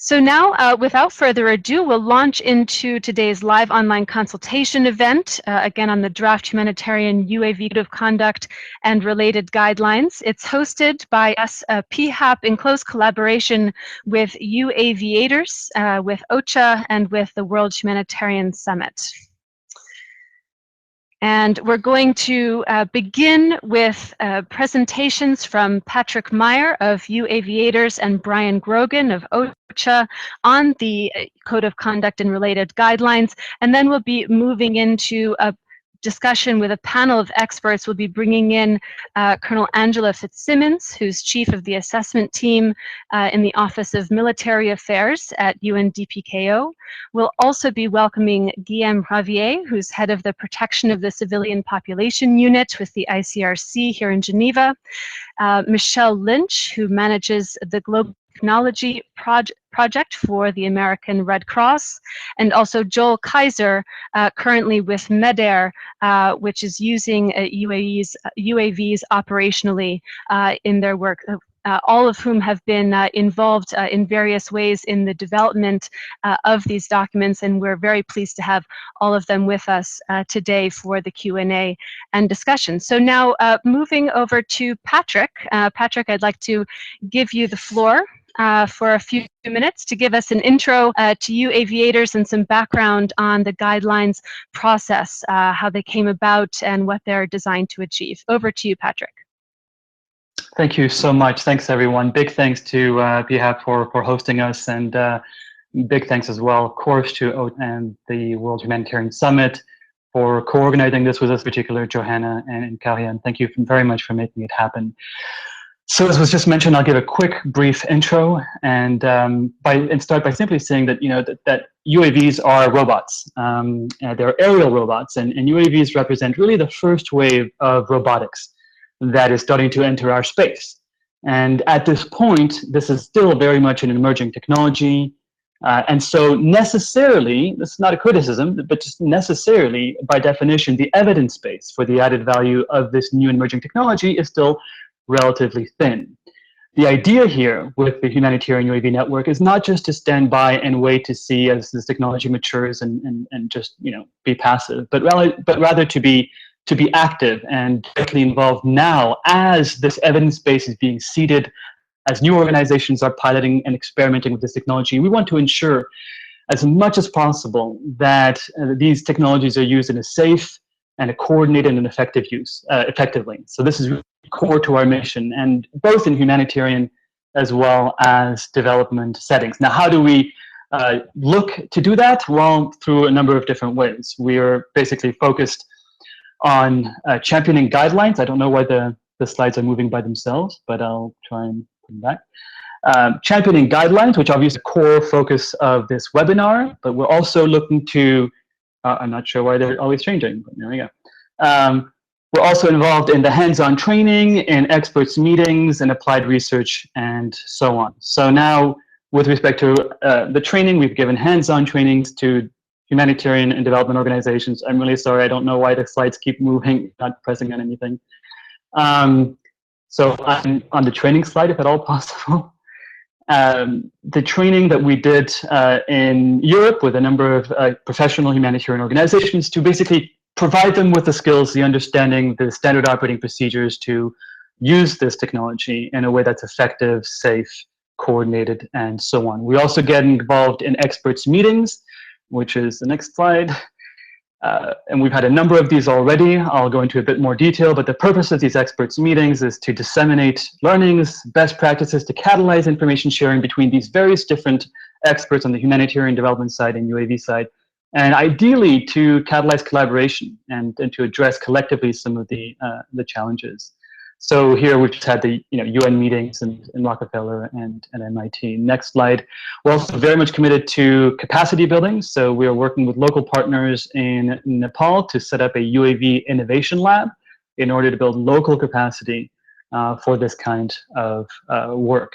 So now, without further ado, we'll launch into today's live online consultation event, again on the draft humanitarian UAV code of conduct and related guidelines. It's hosted by us, PHAP, in close collaboration with UAViators, with UNOCHA, and with the World Humanitarian Summit. And we're going to begin with presentations from Patrick Meier of UAViators and Brian Grogan of UNOCHA on the Code of Conduct and related guidelines. And then we'll be moving into a discussion with a panel of experts. We'll be bringing in Col Angela Fitzsimmons, who's chief of the assessment team in the Office of Military Affairs at UNDPKO. We'll also be welcoming Guilhem Ravier, who's head of the Protection of the Civilian Population Unit with the ICRC here in Geneva. Michele Lynch, who manages the Global Technology Project for the American Red Cross, and also Joel Kaiser, currently with Medair, which is using UAVs operationally in their work. All of whom have been involved in various ways in the development of these documents, and we're very pleased to have all of them with us today for the Q&A and discussion. So now moving over to Patrick. Patrick, I'd like to give you the floor for a few minutes to give us an intro to UAViators and some background on the guidelines process, how they came about and what they're designed to achieve. Over to you, Patrick. Thank you so much. Thanks, everyone. Big thanks to PHAP for hosting us, and big thanks as well, of course, to and the World Humanitarian Summit for co-organizing this with us, particularly Johanna and Karian. Thank you very much for making it happen. So as was just mentioned, I'll give a quick, brief intro and start by simply saying that that UAVs are robots. They're aerial robots, and UAVs represent really the first wave of robotics that is starting to enter our space. And at this point, this is still very much an emerging technology. And so necessarily, this is not a criticism, but just necessarily, by definition, the evidence base for the added value of this new emerging technology is still relatively thin. The idea here with the Humanitarian UAV Network is not just to stand by and wait to see as this technology matures and just be passive, but rather to be active and directly involved now as this evidence base is being seeded, as new organizations are piloting and experimenting with this technology. We want to ensure as much as possible that these technologies are used in a safe and a coordinated and effective use, effectively. So this is core to our mission, and both in humanitarian as well as development settings. Now, how do we look to do that? Well, through a number of different ways. We are basically focused on championing guidelines. I don't know why the slides are moving by themselves, but I'll try and put them back. Championing guidelines, which obviously is the core focus of this webinar, but we're also looking to, I'm not sure why they're always changing, but there we go. We're also involved in the hands-on training, in experts meetings, and applied research, and so on. So now, with respect to the training, we've given hands-on trainings to humanitarian and development organizations. I'm really sorry, I don't know why the slides keep moving, not pressing on anything. So I'm on the training slide, if at all possible. The training that we did in Europe with a number of professional humanitarian organizations to basically provide them with the skills, the understanding, the standard operating procedures to use this technology in a way that's effective, safe, coordinated, and so on. We also get involved in experts meetings, which is the next slide. And we've had a number of these already. I'll go into a bit more detail, but the purpose of these experts meetings is to disseminate learnings, best practices, to catalyze information sharing between these various different experts on the humanitarian development side and UAV side, and ideally to catalyze collaboration and to address collectively some of the challenges. So here we've just had the UN meetings in Rockefeller and MIT. Next slide. We're also very much committed to capacity building. So we are working with local partners in Nepal to set up a UAV innovation lab in order to build local capacity for this kind of work.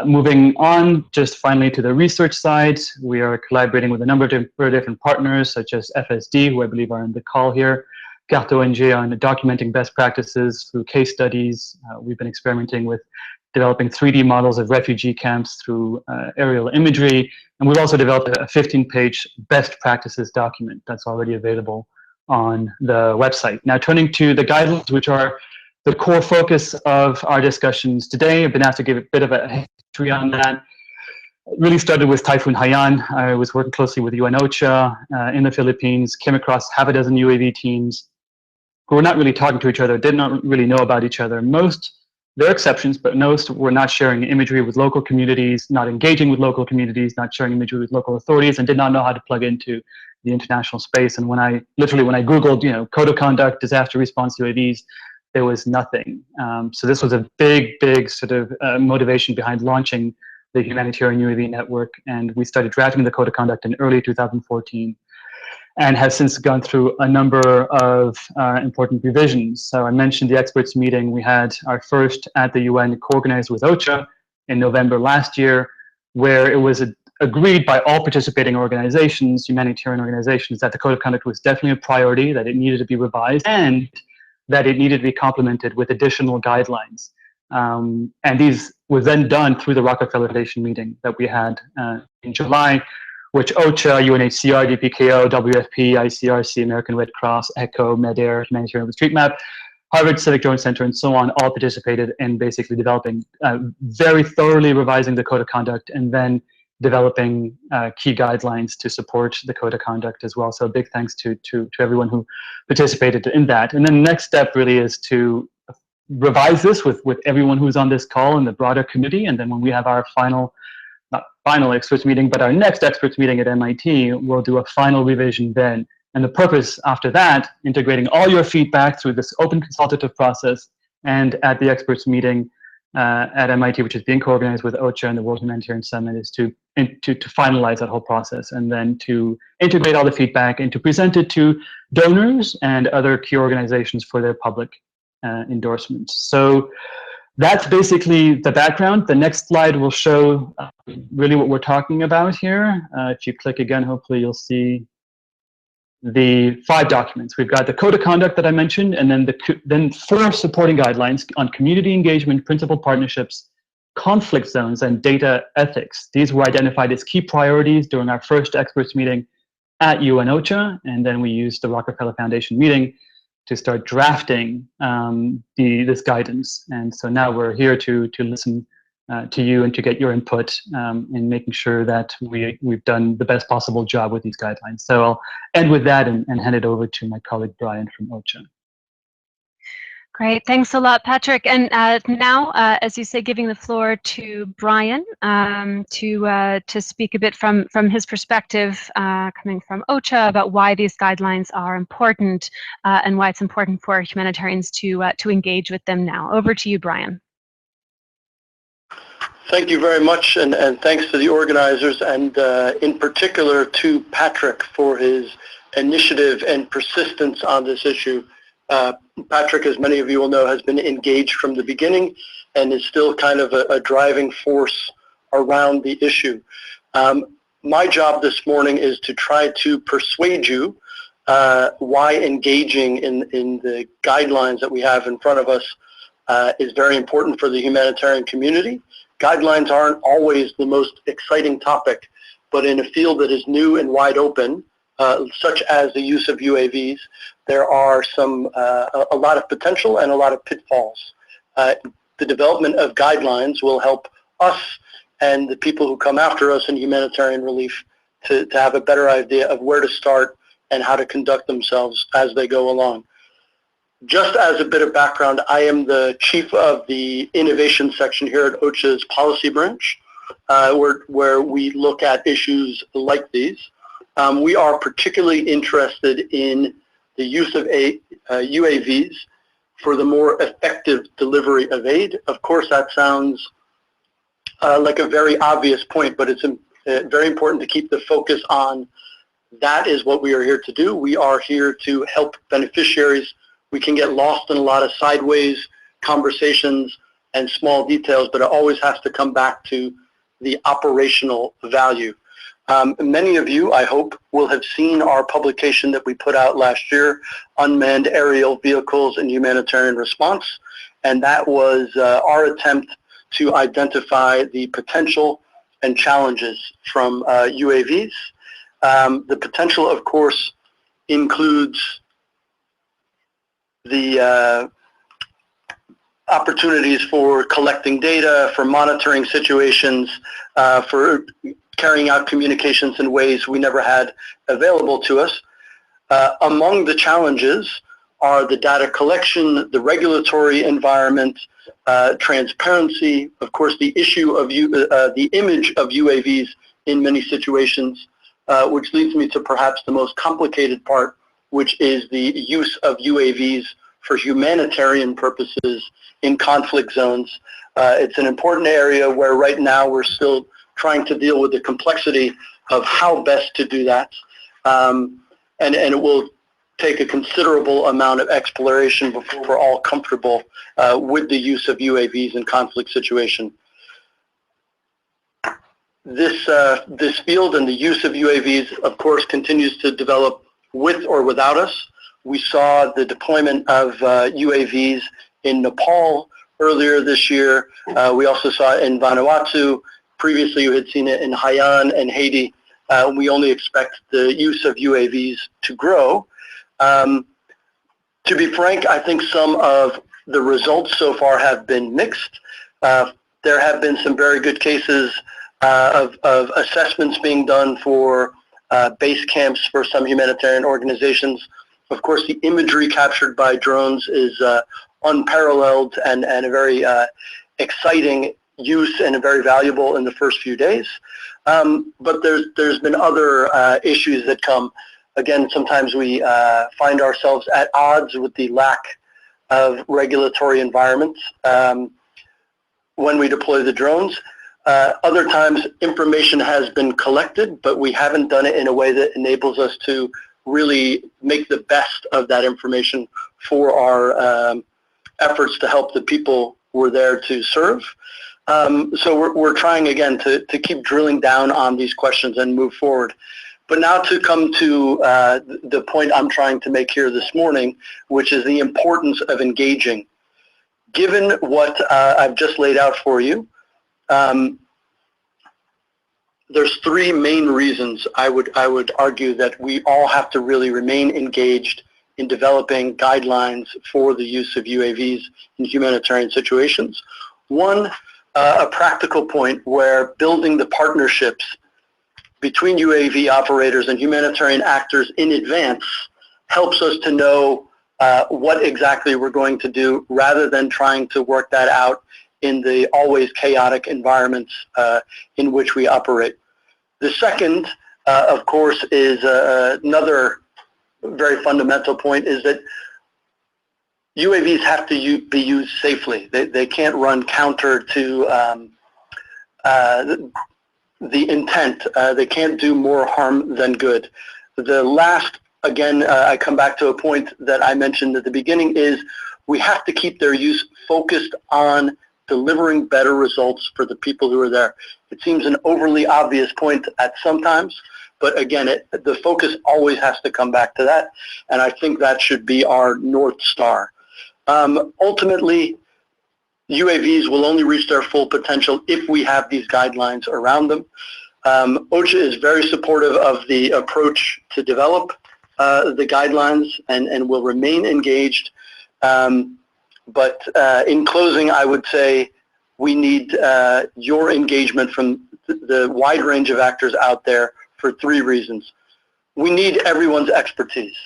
Moving on, just finally to the research side, we are collaborating with a number of different partners, such as FSD, who I believe are on the call here, Carte ONG on documenting best practices through case studies. We've been experimenting with developing 3D models of refugee camps through aerial imagery. And we've also developed a 15-page best practices document that's already available on the website. Now, turning to the guidelines, which are the core focus of our discussions today. I've been asked to give a bit of a history on that. It really started with Typhoon Haiyan. I was working closely with UNOCHA in the Philippines, came across half a dozen UAV teams who were not really talking to each other, did not really know about each other. Most, there are exceptions, but most were not sharing imagery with local communities, not engaging with local communities, not sharing imagery with local authorities, and did not know how to plug into the international space. And when I Googled, code of conduct, disaster response UAVs, there was nothing. So this was a big sort of motivation behind launching the Humanitarian UAV Network. And we started drafting the code of conduct in early 2014 and have since gone through a number of important revisions. So I mentioned the experts meeting. We had our first at the UN co-organized with OCHA in November last year, where it was agreed by all participating organizations, humanitarian organizations, that the code of conduct was definitely a priority, that it needed to be revised, and that it needed to be complemented with additional guidelines. And these were then done through the Rockefeller Foundation meeting that we had in July, which OCHA, UNHCR, UNDPKO, WFP, ICRC, American Red Cross, ECHO, Medair, Humanitarian OpenStreetMap, Harvard Civic Joint Center, and so on, all participated in basically developing, very thoroughly revising the code of conduct, and then developing key guidelines to support the code of conduct as well. So big thanks to everyone who participated in that. And then the next step really is to revise this with everyone who's on this call and the broader community. And then when we have our not final experts meeting, but our next experts meeting at MIT, we'll do a final revision then. And the purpose after that, integrating all your feedback through this open consultative process, and at the experts meeting at MIT, which is being co-organized with OCHA and the World Humanitarian Summit, is to finalize that whole process, and then to integrate all the feedback and to present it to donors and other key organizations for their public endorsements. So that's basically the background. The next slide will show really what we're talking about here. If you click again, hopefully you'll see the 5 documents. We've got the code of conduct that I mentioned, and then 4 supporting guidelines on community engagement, principled partnerships, conflict zones, and data ethics. These were identified as key priorities during our first experts meeting at UNOCHA, and then we used the Rockefeller Foundation meeting to start drafting this guidance. And so now we're here to listen to you and to get your input in making sure that we've done the best possible job with these guidelines. So I'll end with that and hand it over to my colleague Brian from OCHA. Great, thanks a lot, Patrick. And now, as you say, giving the floor to Brian to speak a bit from his perspective, coming from OCHA, about why these guidelines are important and why it's important for humanitarians to engage with them now. Over to you, Brian. Thank you very much, and thanks to the organizers, and in particular to Patrick for his initiative and persistence on this issue. Patrick, as many of you will know, has been engaged from the beginning and is still kind of a driving force around the issue. My job this morning is to try to persuade you why engaging in the guidelines that we have in front of us is very important for the humanitarian community. Guidelines aren't always the most exciting topic, but in a field that is new and wide open, such as the use of UAVs, there are a lot of potential and a lot of pitfalls. The development of guidelines will help us and the people who come after us in humanitarian relief to have a better idea of where to start and how to conduct themselves as they go along. Just as a bit of background, I am the chief of the innovation section here at OCHA's policy branch, where we look at issues like these. We are particularly interested in the use of UAVs for the more effective delivery of aid. Of course, that sounds like a very obvious point, but it's very important to keep the focus on that is what we are here to do. We are here to help beneficiaries. We can get lost in a lot of sideways conversations and small details, but it always has to come back to the operational value. Many of you, I hope, will have seen our publication that we put out last year, Unmanned Aerial Vehicles and Humanitarian Response, and that was our attempt to identify the potential and challenges from UAVs. The potential, of course, includes the opportunities for collecting data, for monitoring situations, for carrying out communications in ways we never had available to us. Among the challenges are the data collection, the regulatory environment, transparency, of course, the issue of the image of UAVs in many situations, which leads me to perhaps the most complicated part, which is the use of UAVs for humanitarian purposes in conflict zones. It's an important area where right now we're still trying to deal with the complexity of how best to do that. And it will take a considerable amount of exploration before we're all comfortable with the use of UAVs in conflict situation. This field and the use of UAVs, of course, continues to develop with or without us. We saw the deployment of UAVs in Nepal earlier this year. We also saw it in Vanuatu. Previously, you had seen it in Hainan and Haiti. We only expect the use of UAVs to grow. To be frank, I think some of the results so far have been mixed. There have been some very good cases of assessments being done for base camps for some humanitarian organizations. Of course, the imagery captured by drones is unparalleled and a very exciting use and very valuable in the first few days. But there's been other issues that come. Again, sometimes we find ourselves at odds with the lack of regulatory environments when we deploy the drones. Other times, information has been collected, but we haven't done it in a way that enables us to really make the best of that information for our efforts to help the people we're there to serve. So we're trying, again, to keep drilling down on these questions and move forward. But now to come to the point I'm trying to make here this morning, which is the importance of engaging. Given what I've just laid out for you, there's three main reasons I would argue that we all have to really remain engaged in developing guidelines for the use of UAVs in humanitarian situations. One, a practical point where building the partnerships between UAV operators and humanitarian actors in advance helps us to know what exactly we're going to do rather than trying to work that out in the always chaotic environments in which we operate. The second, of course, is another very fundamental point, is that UAVs have to be used safely. They can't run counter to the intent. They can't do more harm than good. The last, again, I come back to a point that I mentioned at the beginning, is we have to keep their use focused on delivering better results for the people who are there. It seems an overly obvious point at some times, but again, the focus always has to come back to that, and I think that should be our North Star. Ultimately, UAVs will only reach their full potential if we have these guidelines around them. OCHA is very supportive of the approach to develop the guidelines and will remain engaged. But in closing, I would say we need your engagement from the wide range of actors out there for three reasons. We need everyone's expertise.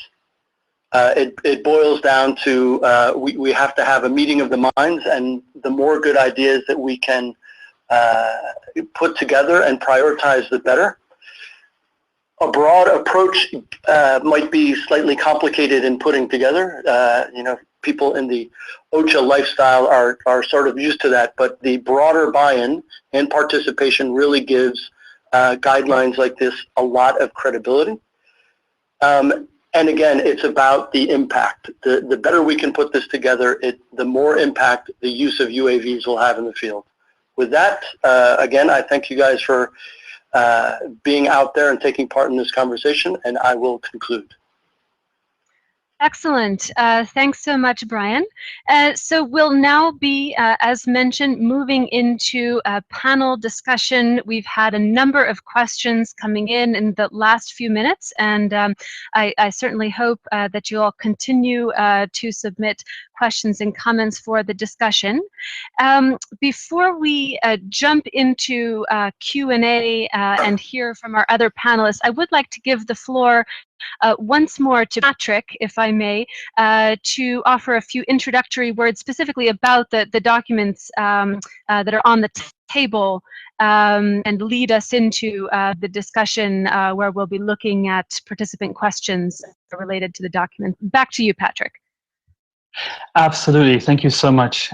It boils down to we have to have a meeting of the minds, and the more good ideas that we can put together and prioritize, the better. A broad approach might be slightly complicated in putting together. You know, people in the OCHA lifestyle are sort of used to that, but the broader buy-in and participation really gives guidelines like this a lot of credibility. And again, it's about the impact. The better we can put this together, the more impact the use of UAVs will have in the field. With that, again, I thank you guys for being out there and taking part in this conversation, and I will conclude. Excellent. Thanks so much, Brian. So we'll now be, as mentioned, moving into a panel discussion. We've had a number of questions coming in the last few minutes, and I certainly hope that you all continue to submit questions and comments for the discussion. Before we jump into Q&A and hear from our other panelists, I would like to give the floor once more to Patrick, if I may, to offer a few introductory words specifically about the documents that are on the table and lead us into the discussion where we'll be looking at participant questions related to the document. Back to you, Patrick. Absolutely. Thank you so much.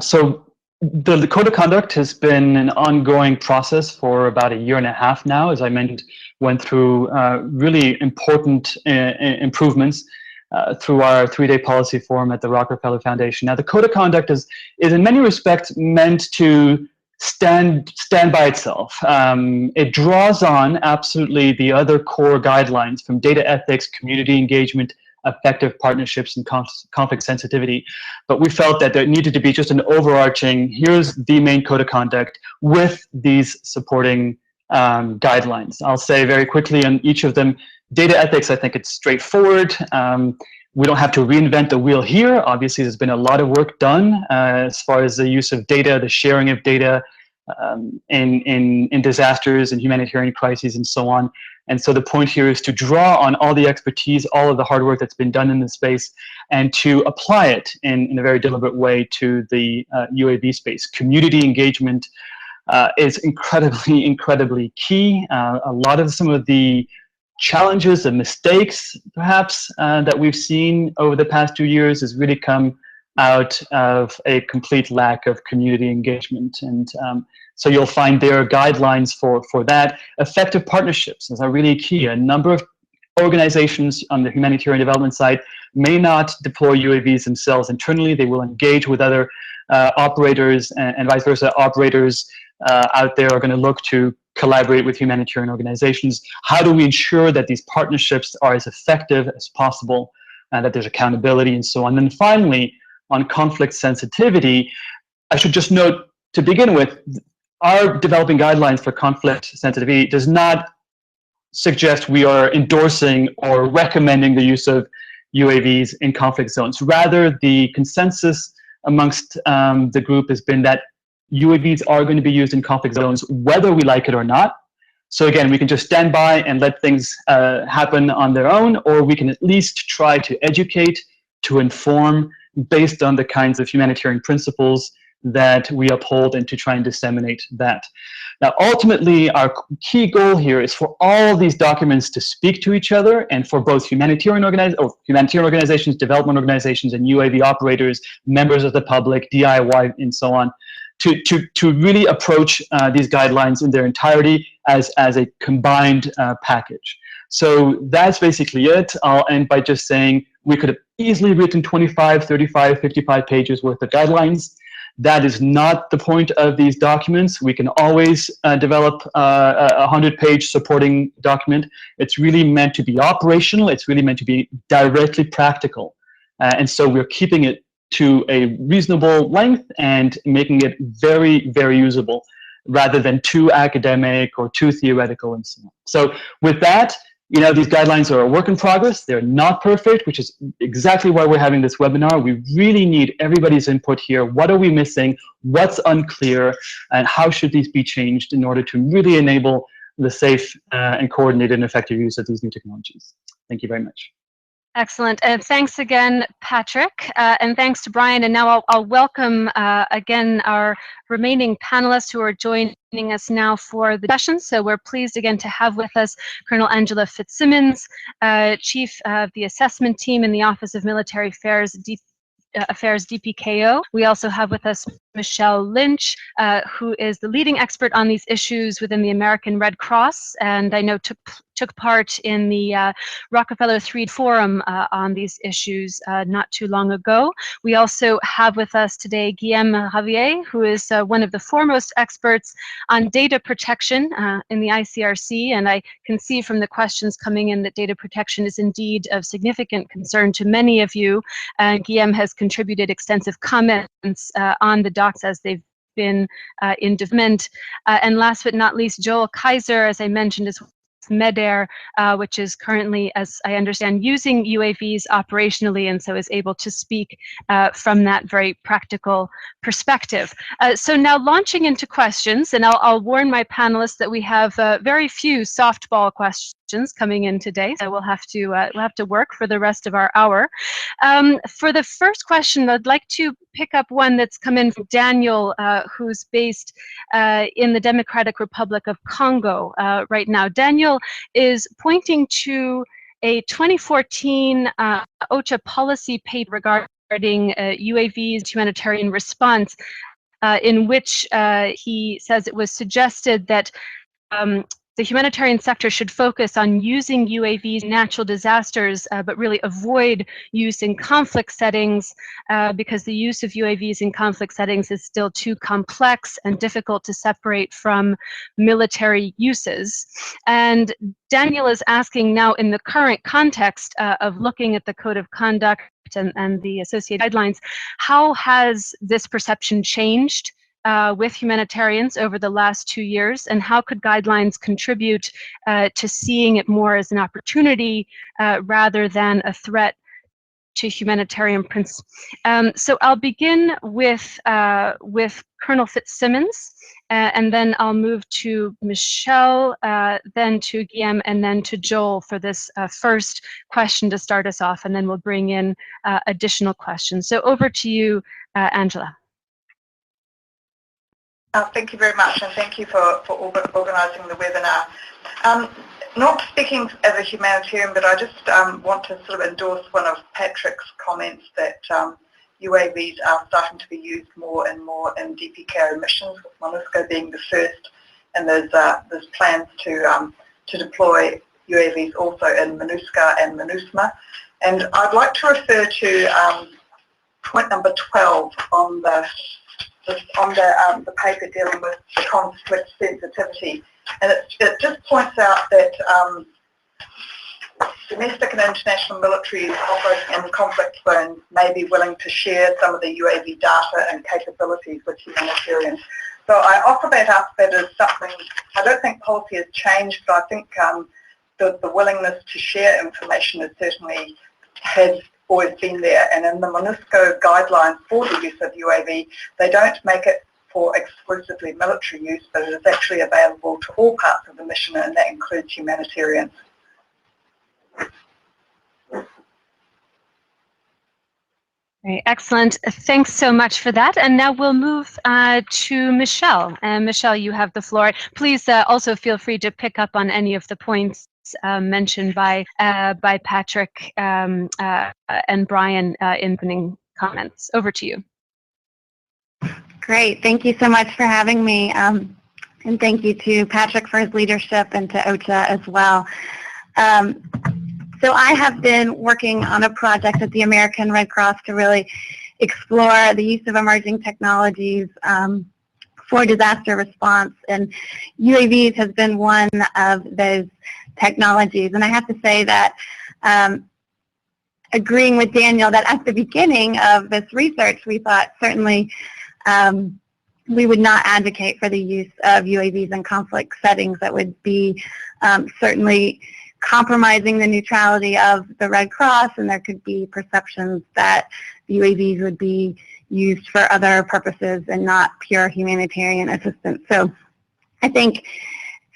So the Code of Conduct has been an ongoing process for about 1.5 years now. As I mentioned, went through really important improvements through our 3-day policy forum at the Rockefeller Foundation. Now, the Code of Conduct is in many respects meant to stand by itself. It draws on absolutely the other core guidelines from data ethics, community engagement, effective partnerships, and conflict sensitivity. But we felt that there needed to be just an overarching, here's the main Code of Conduct with these supporting guidelines. I'll say very quickly on each of them. Data ethics, I think it's straightforward. We don't have to reinvent the wheel here. Obviously, there's been a lot of work done as far as the use of data, the sharing of data in disasters and humanitarian crises and so on. And so the point here is to draw on all the expertise, all of the hard work that's been done in this space, and to apply it in a very deliberate way to the UAV space. Community engagement is incredibly key. A lot of some of the challenges and mistakes, perhaps, that we've seen over the past 2 years has really come out of a complete lack of community engagement. And so you'll find there are guidelines for that. Effective partnerships are really key. A number of organizations on the humanitarian development side may not deploy UAVs themselves internally. They will engage with other operators and vice versa. Operators out there are going to look to collaborate with humanitarian organizations. How do we ensure that these partnerships are as effective as possible and that there's accountability and so on? And then finally, on conflict sensitivity, I should just note to begin with, our developing guidelines for conflict sensitivity does not suggest we are endorsing or recommending the use of UAVs in conflict zones. Rather, the consensus amongst the group has been that UAVs are going to be used in conflict zones, whether we like it or not. So again, we can just stand by and let things happen on their own, or we can at least try to educate, to inform, based on the kinds of humanitarian principles that we uphold, and to try and disseminate that. Now, ultimately, our key goal here is for all these documents to speak to each other, and for both humanitarian organizations, development organizations, and UAV operators, members of the public, DIY, and so on, to really approach these guidelines in their entirety as a combined package. So that's basically it. I'll end by just saying we could have easily written 25, 35, 55 pages worth of guidelines. That is not the point of these documents. We can always develop a 100-page supporting document. It's really meant to be operational. It's really meant to be directly practical. And so we're keeping it to a reasonable length and making it very, very usable, rather than too academic or too theoretical and so on. So with that, you know, these guidelines are a work in progress. They're not perfect, which is exactly why we're having this webinar. We really need everybody's input here. What are we missing? What's unclear? And how should these be changed in order to really enable the safe and coordinated and effective use of these new technologies? Thank you very much. Excellent, and thanks again, Patrick, and thanks to Brian. And now I'll welcome again our remaining panelists who are joining us now for the session. So we're pleased again to have with us Col Angela Fitzsimmons, Chief of the Assessment Team in the Office of Military Affairs, DPKO. We also have with us Michele Lynch, who is the leading expert on these issues within the American Red Cross, and I know took part in the Rockefeller 3 Forum on these issues not too long ago. We also have with us today Guilhem Ravier, who is one of the foremost experts on data protection in the ICRC, and I can see from the questions coming in that data protection is indeed of significant concern to many of you. Guilhem has contributed extensive comments on the docs as they've been in development. And last but not least, Joel Kaiser, as I mentioned, is Medair, which is currently, as I understand, using UAVs operationally, and so is able to speak from that very practical perspective. So now launching into questions, and I'll warn my panelists that we have very few softball questions coming in today, so we'll have to work for the rest of our hour. For the first question, I'd like to pick up one that's come in from Daniel, who's based in the Democratic Republic of Congo right now. Daniel is pointing to a 2014 OCHA policy paper regarding UAVs humanitarian response, in which he says it was suggested that the humanitarian sector should focus on using UAVs in natural disasters, but really avoid use in conflict settings because the use of UAVs in conflict settings is still too complex and difficult to separate from military uses. And Daniel is asking now, in the current context of looking at the code of conduct and the associated guidelines, how has this perception changed with humanitarians over the last 2 years, and how could guidelines contribute to seeing it more as an opportunity rather than a threat to humanitarian principles? So I'll begin with Colonel Fitzsimmons, and then I'll move to Michele, then to Guilhem, and then to Joel for this first question to start us off, and then we'll bring in additional questions. So over to you, Angela. Thank you very much, and thank you for organising the webinar. Not speaking as a humanitarian, but I just want to sort of endorse one of Patrick's comments that UAVs are starting to be used more and more in DPKO missions, with MONUSCO being the first, and there's plans to deploy UAVs also in MINUSCA and MINUSMA. And I'd like to refer to point number 12 on the paper dealing with the conflict sensitivity, and it just points out that domestic and international militaries operating in conflict zones may be willing to share some of the UAV data and capabilities with humanitarians. So I offer that up. That is something, I don't think policy has changed, but I think the willingness to share information is certainly has always been there. And in the MONUSCO guidelines for the use of UAV, they don't make it for exclusively military use, but it is actually available to all parts of the mission, and that includes humanitarians. Great, excellent. Thanks so much for that. And now we'll move to Michele. Michele, you have the floor. Please also feel free to pick up on any of the points mentioned by Patrick and Brian in opening comments. Over to you. Great. Thank you so much for having me. And thank you to Patrick for his leadership, and to OCHA as well. So I have been working on a project at the American Red Cross to really explore the use of emerging technologies for disaster response, and UAVs has been one of those technologies. And I have to say that agreeing with Daniel that at the beginning of this research, we thought certainly we would not advocate for the use of UAVs in conflict settings. That would be certainly compromising the neutrality of the Red Cross, and there could be perceptions that UAVs would be used for other purposes and not pure humanitarian assistance. So I think,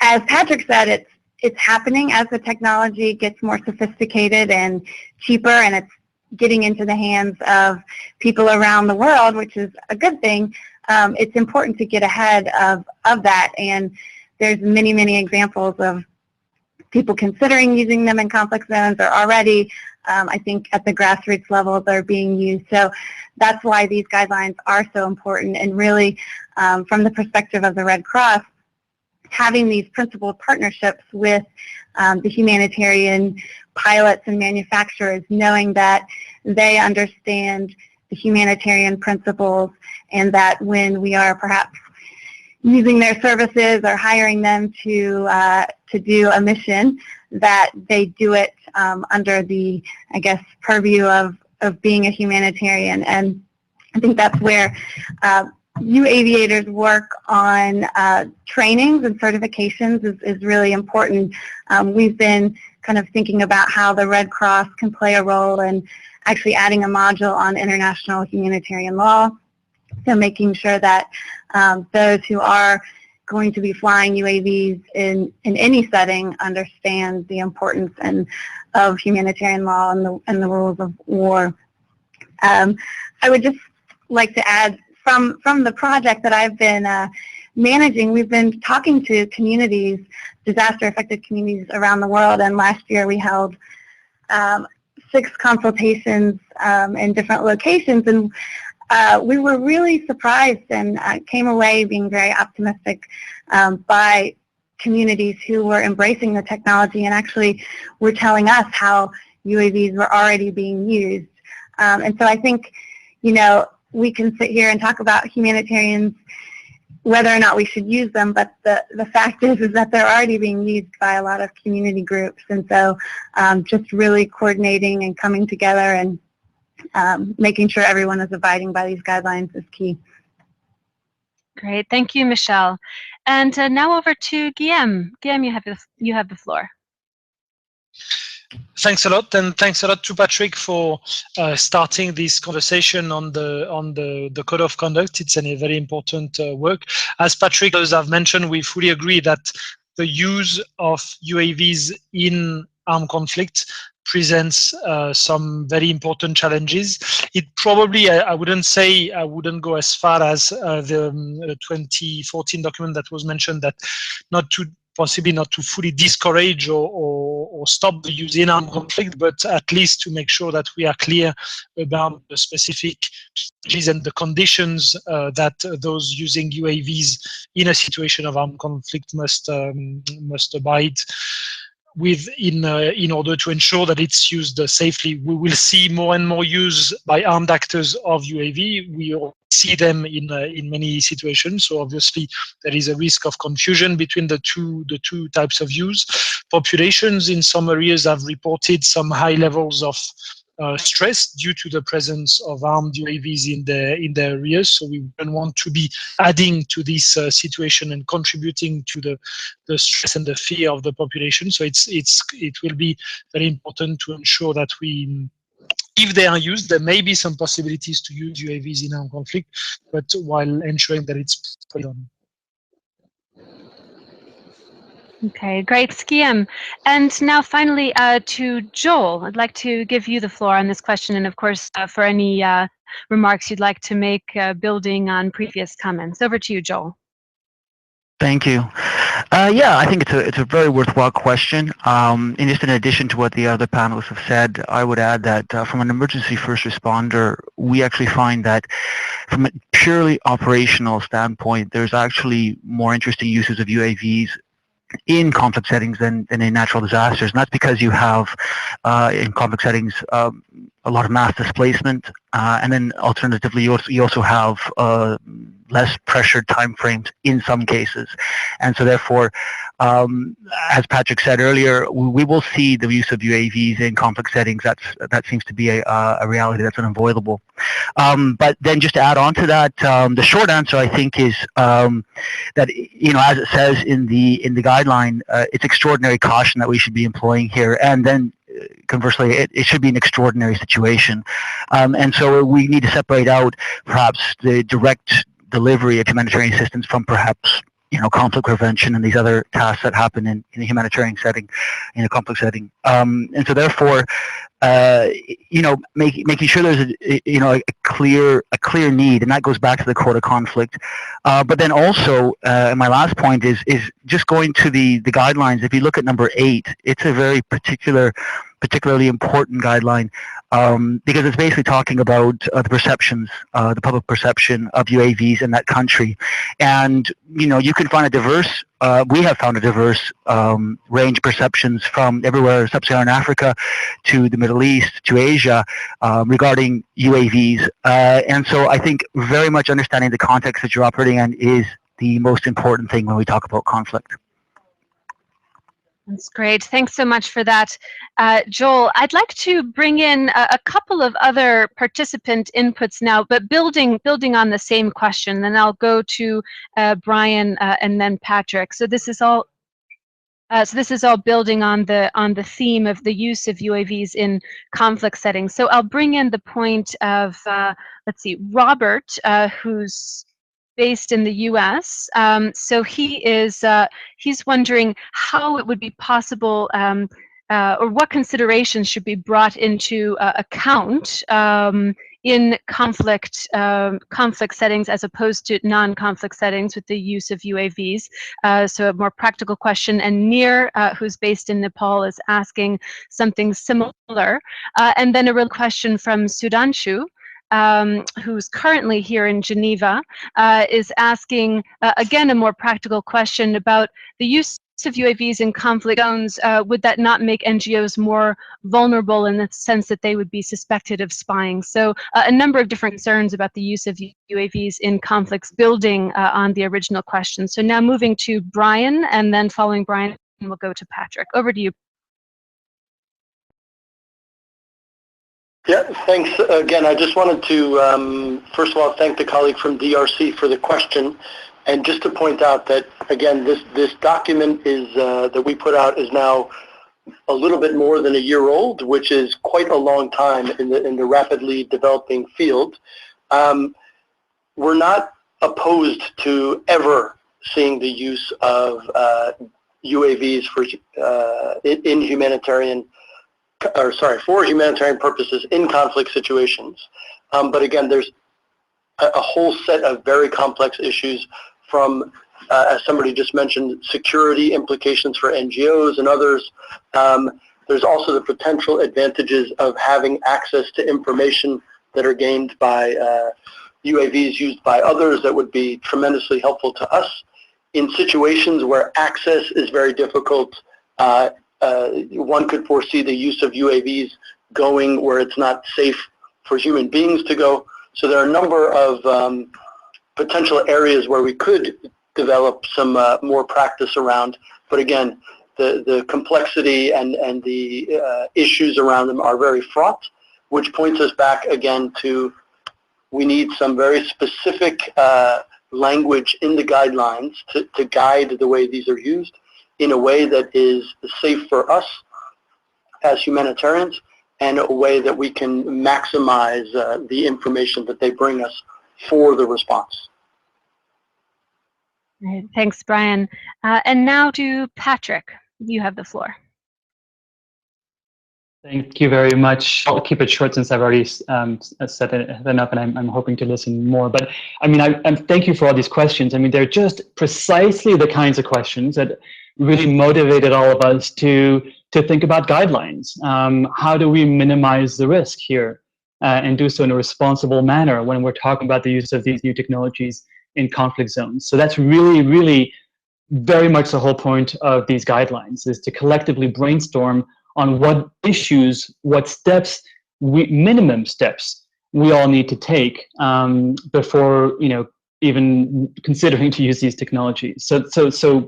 as Patrick said, it's happening as the technology gets more sophisticated and cheaper, and it's getting into the hands of people around the world, which is a good thing. It's important to get ahead of that, and there's many, many examples of people considering using them in conflict zones, or already I think at the grassroots level they're being used. So that's why these guidelines are so important, and really from the perspective of the Red Cross, having these principled partnerships with the humanitarian pilots and manufacturers, knowing that they understand the humanitarian principles, and that when we are perhaps using their services or hiring them to do a mission, that they do it under the, I guess, purview of being a humanitarian. And I think that's where UAViators work on trainings and certifications is really important. We've been kind of thinking about how the Red Cross can play a role in actually adding a module on international humanitarian law, so making sure that those who are going to be flying UAVs in any setting understand the importance of humanitarian law and the rules of war. I would just like to add, from the project that I've been managing, we've been talking to communities, disaster-affected communities around the world, and last year we held 6 consultations in different locations, and we were really surprised and came away being very optimistic by communities who were embracing the technology and actually were telling us how UAVs were already being used. And so I think, you know, we can sit here and talk about humanitarians, whether or not we should use them, but the fact is that they're already being used by a lot of community groups. And so just really coordinating and coming together and making sure everyone is abiding by these guidelines is key. Great, thank you, Michele. And now over to Guilhem. Guilhem, you have the floor. Thanks a lot, and thanks a lot to Patrick for starting this conversation on the code of conduct. It's a very important work. As Patrick has mentioned, we fully agree that the use of UAVs in armed conflict presents some very important challenges. It probably, I wouldn't go as far as the 2014 document that was mentioned, that possibly not to fully discourage or stop the use in armed conflict, but at least to make sure that we are clear about the specific challenges and the conditions that those using UAVs in a situation of armed conflict must abide with in order to ensure that it's used safely. We will see more and more use by armed actors of UAV. We all see them in many situations. So obviously there is a risk of confusion between the two types of use. Populations in some areas have reported some high levels of stress due to the presence of armed UAVs in the areas. So we don't want to be adding to this situation and contributing to the stress and the fear of the population. So it will be very important to ensure that if they are used, there may be some possibilities to use UAVs in armed conflict, but while ensuring that it's put on. Okay, great, Guilhem. And now finally to Joel. I'd like to give you the floor on this question, and of course for any remarks you'd like to make building on previous comments. Over to you, Joel. Thank you. Yeah, I think it's a very worthwhile question. And just in addition to what the other panelists have said, I would add that from an emergency first responder, we actually find that from a purely operational standpoint, there's actually more interesting uses of UAVs in conflict settings than in natural disasters. And that's because you have, in conflict settings, a lot of mass displacement, and then alternatively, you also have less pressured time frames in some cases. And so therefore, as Patrick said earlier, we will see the use of UAVs in conflict settings. That seems to be a reality that's unavoidable. But then just to add on to that, the short answer, I think, is that, you know, as it says in the guideline, it's extraordinary caution that we should be employing here. And then conversely, it should be an extraordinary situation. And so we need to separate out perhaps the direct delivery of humanitarian assistance from perhaps, you know, conflict prevention and these other tasks that happen in a humanitarian setting, in a conflict setting. And so therefore, you know, making sure there's a clear need, and that goes back to the code of conflict. But then also, my last point is just going to the guidelines. If you look at number 8, it's a very particular particularly important guideline because it's basically talking about the perceptions, the public perception of UAVs in that country. And, you know, you can find a diverse, we have found a diverse range of perceptions from everywhere, sub-Saharan Africa to the Middle East to Asia regarding UAVs. And so I think very much understanding the context that you're operating in is the most important thing when we talk about conflict. That's great. Thanks so much for that. Joel, I'd like to bring in a couple of other participant inputs now, but building on the same question. Then I'll go to Brian and then Patrick. So this is all building on the theme of the use of UAVs in conflict settings. So I'll bring in the point of let's see, Robert, who's based in the U.S. So he's wondering how it would be possible, or what considerations should be brought into account in conflict settings as opposed to non-conflict settings with the use of UAVs. So a more practical question. And Nir, who's based in Nepal, is asking something similar. And then a real question from Sudhanshu, who's currently here in Geneva, is asking, again, a more practical question about the use of UAVs in conflict zones. Would that not make NGOs more vulnerable in the sense that they would be suspected of spying? So a number of different concerns about the use of UAVs in conflicts, building on the original question. So now moving to Brian, and then following Brian, we'll go to Patrick. Over to you. Yeah, thanks again. I just wanted to, first of all, thank the colleague from DRC for the question. And just to point out that, again, this document is that we put out is now a little bit more than a year old, which is quite a long time in the rapidly developing field. We're not opposed to ever seeing the use of UAVs for for humanitarian purposes in conflict situations. But again, there's a whole set of very complex issues from, as somebody just mentioned, security implications for NGOs and others. There's also the potential advantages of having access to information that are gained by UAVs used by others that would be tremendously helpful to us. In situations where access is very difficult, one could foresee the use of UAVs going where it's not safe for human beings to go. So there are a number of potential areas where we could develop some more practice around. But again, the complexity and the issues around them are very fraught, which points us back again to we need some very specific language in the guidelines to guide the way these are used in a way that is safe for us as humanitarians and a way that we can maximize the information that they bring us for the response. Right. Thanks, Brian. And now to Patrick. You have the floor. Thank you very much. I'll keep it short since I've already set it up, and I'm hoping to listen more. But I mean, thank you for all these questions. I mean, they're just precisely the kinds of questions that really motivated all of us to think about guidelines. How do we minimize the risk here and do so in a responsible manner when we're talking about the use of these new technologies in conflict zones? So that's really, really very much the whole point of these guidelines, is to collectively brainstorm on what issues, what steps, minimum steps we all need to take before, you know, even considering to use these technologies. So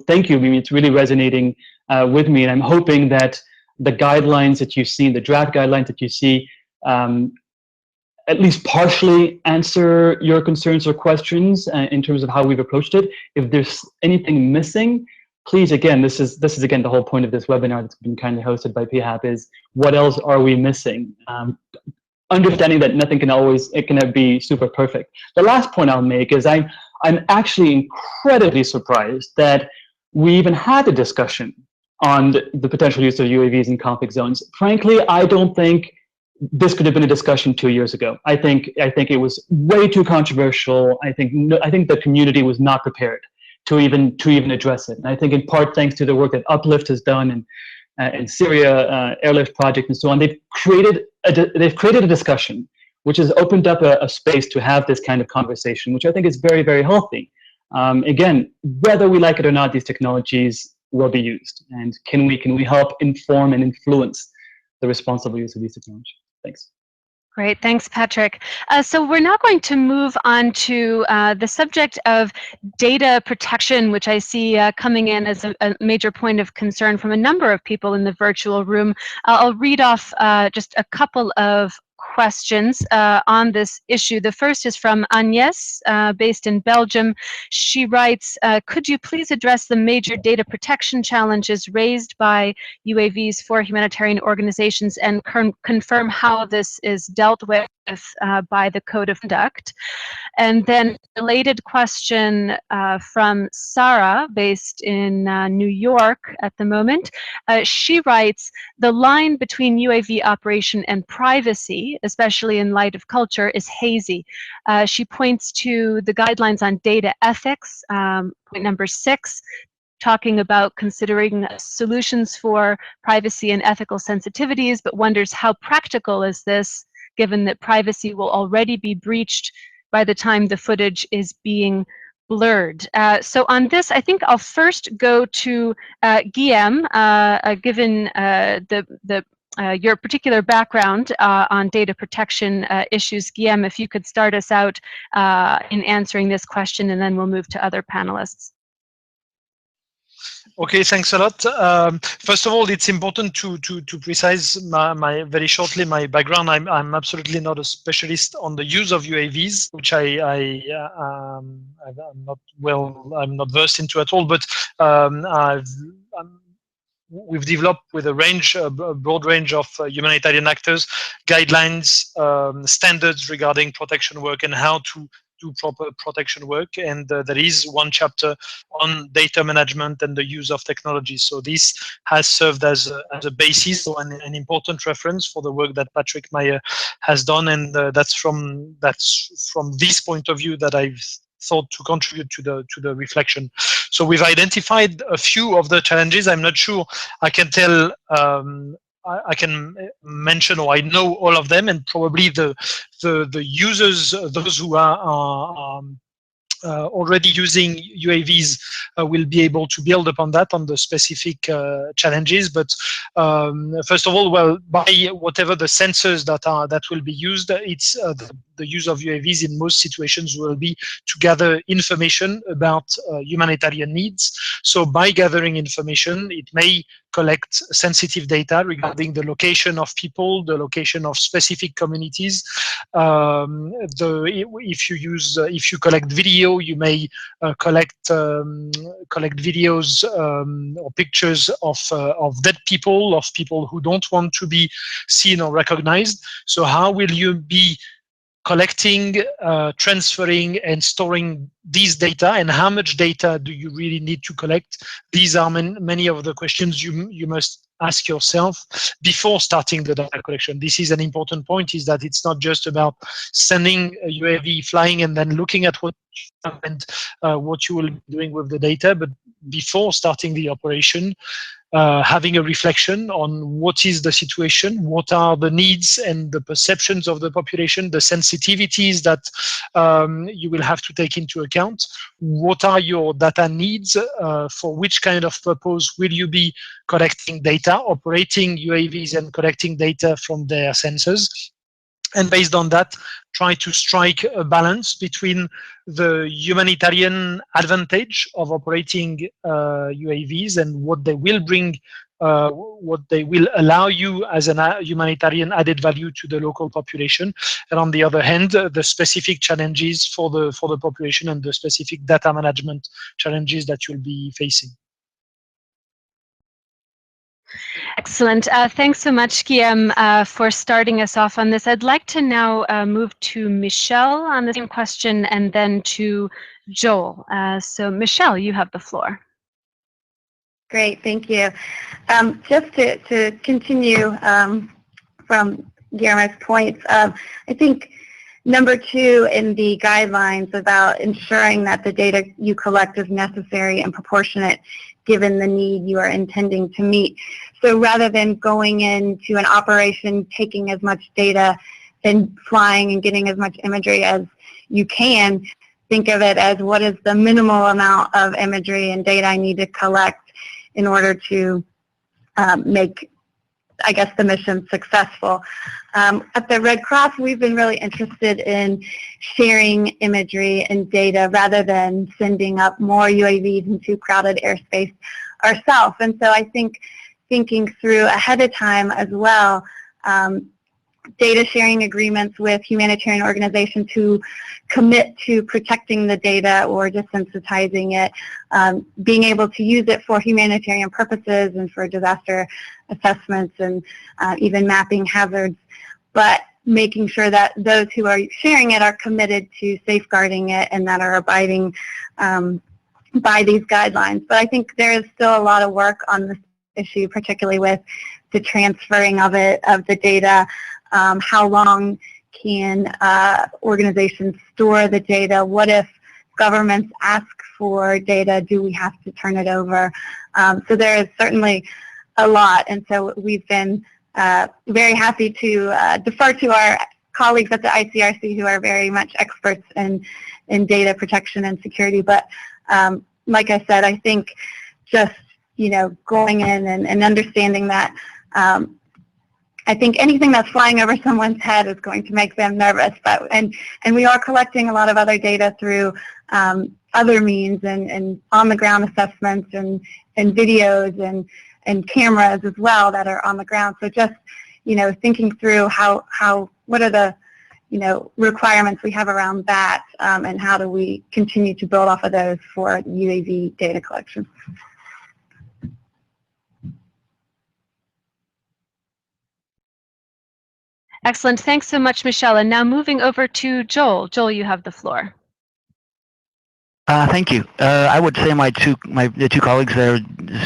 thank you. I mean, it's really resonating with me, and I'm hoping that the guidelines that you've seen, the draft guidelines that you see, at least partially answer your concerns or questions in terms of how we've approached it. If there's anything missing, please, again, this is again the whole point of this webinar that's been kindly hosted by PHAP, is what else are we missing? Understanding that nothing can be super perfect. The last point I'll make is I'm actually incredibly surprised that we even had a discussion on the potential use of UAVs in conflict zones. Frankly, I don't think this could have been a discussion 2 years ago. I think it was way too controversial. I think the community was not prepared to even address it. And I think in part thanks to the work that Uplift has done, and in Syria, airlift project, and so on. They've created a discussion which has opened up a space to have this kind of conversation, which I think is very, very healthy. Again, whether we like it or not, these technologies will be used, and can we help inform and influence the responsible use of these technologies? Thanks. Great, thanks, Patrick. So we're now going to move on to the subject of data protection, which I see coming in as a major point of concern from a number of people in the virtual room. I'll read off just a couple of questions on this issue. The first is from Agnès, based in Belgium. She writes, could you please address the major data protection challenges raised by UAVs for humanitarian organizations and confirm how this is dealt with by the Code of Conduct? And then related question from Sarah, based in New York at the moment. She writes, the line between UAV operation and privacy, especially in light of culture, is hazy. She points to the guidelines on data ethics, point number 6, talking about considering solutions for privacy and ethical sensitivities, but wonders how practical is this, given that privacy will already be breached by the time the footage is being blurred. So on this, I think I'll first go to Guilhem, given your particular background on data protection issues. Guilhem, if you could start us out in answering this question, and then we'll move to other panelists. Okay, thanks a lot. First of all, it's important to precise very shortly my background. I'm absolutely not a specialist on the use of UAVs, which I'm not versed into at all. But we've developed with a broad range of humanitarian actors, guidelines, standards regarding protection work and how to do proper protection work, and there is one chapter on data management and the use of technology. So this has served as a basis, so an important reference for the work that Patrick Meier has done, and that's from this point of view that I've thought to contribute to the reflection. So we've identified a few of the challenges. I'm not sure I can tell. I can mention, or I know all of them, and probably the users, those who are already using UAVs, will be able to build upon that on the specific challenges. But first of all, well, by whatever the sensors that will be used, it's the use of UAVs in most situations will be to gather information about humanitarian needs. So by gathering information, it may collect sensitive data regarding the location of people, the location of specific communities. If you collect video, you may collect videos or pictures of dead people, of people who don't want to be seen or recognized. So how will you be collecting, transferring, and storing these data, and how much data do you really need to collect? These are many of the questions you must ask yourself before starting the data collection. This is an important point, is that it's not just about sending a UAV flying and then looking at what happened, what you will be doing with the data, but before starting the operation, having a reflection on what is the situation, what are the needs and the perceptions of the population, the sensitivities that you will have to take into account, what are your data needs, for which kind of purpose will you be collecting data, operating UAVs and collecting data from their sensors. And based on that, try to strike a balance between the humanitarian advantage of operating UAVs and what they will bring, what they will allow you as a humanitarian added value to the local population. And on the other hand, the specific challenges for the population and the specific data management challenges that you'll be facing. Excellent. Thanks so much, Guilhem, for starting us off on this. I'd like to now move to Michele on the same question, and then to Joel. So Michele, you have the floor. Great, thank you. Just to continue from Guillermo's points, I think number 2 in the guidelines about ensuring that the data you collect is necessary and proportionate given the need you are intending to meet. So rather than going into an operation, taking as much data and flying and getting as much imagery as you can, think of it as what is the minimal amount of imagery and data I need to collect in order to make, I guess, the mission successful. At the Red Cross, we've been really interested in sharing imagery and data rather than sending up more UAVs into crowded airspace ourselves. And so I think thinking through ahead of time as well, data sharing agreements with humanitarian organizations who commit to protecting the data or desensitizing it, being able to use it for humanitarian purposes and for disaster assessments and even mapping hazards, but making sure that those who are sharing it are committed to safeguarding it and that are abiding by these guidelines. But I think there is still a lot of work on this issue, particularly with the transferring of the data. How long can organizations store the data? What if governments ask for data? Do we have to turn it over? So there is certainly a lot, and so we've been very happy to defer to our colleagues at the ICRC who are very much experts in data protection and security. But like I said, I think just going in and understanding that I think anything that's flying over someone's head is going to make them nervous. But and we are collecting a lot of other data through other means and on-the-ground assessments and videos and cameras as well that are on the ground. So just thinking through what are the requirements we have around that, and how do we continue to build off of those for UAV data collection. Excellent. Thanks so much, Michele. And now moving over to Joel. Joel, you have the floor. Thank you. I would say the two colleagues there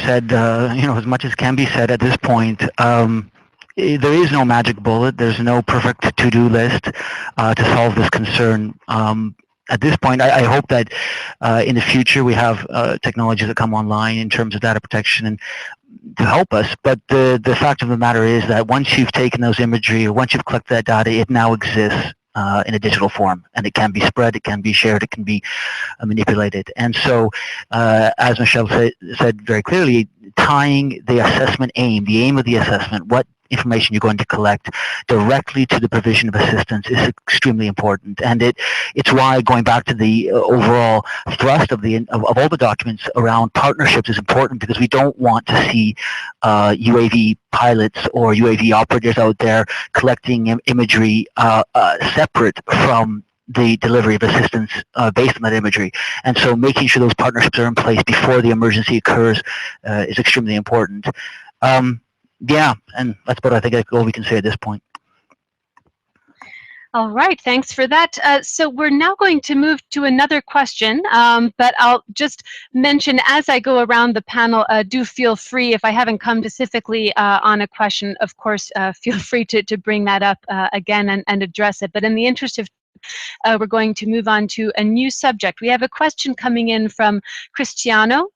said as much as can be said at this point. There is no magic bullet. There's no perfect to-do list to solve this concern. At this point, I hope that in the future we have technologies that come online in terms of data protection and to help us. But the fact of the matter is that once you've taken those imagery or once you've collected that data, it now exists in a digital form, and it can be spread, it can be shared, it can be manipulated. And so, as Michele said very clearly, tying the assessment aim, the aim of the assessment, what information you're going to collect directly to the provision of assistance is extremely important. And it's why going back to the overall thrust of all the documents around partnerships is important, because we don't want to see UAV pilots or UAV operators out there collecting imagery separate from the delivery of assistance based on that imagery. And so making sure those partnerships are in place before the emergency occurs is extremely important. Yeah, and that's what I think all we can say at this point. All right, thanks for that. So we're now going to move to another question, but I'll just mention as I go around the panel, do feel free, if I haven't come specifically on a question, of course, feel free to bring that up again and address it. But in the interest of we're going to move on to a new subject. We have a question coming in from Cristiano.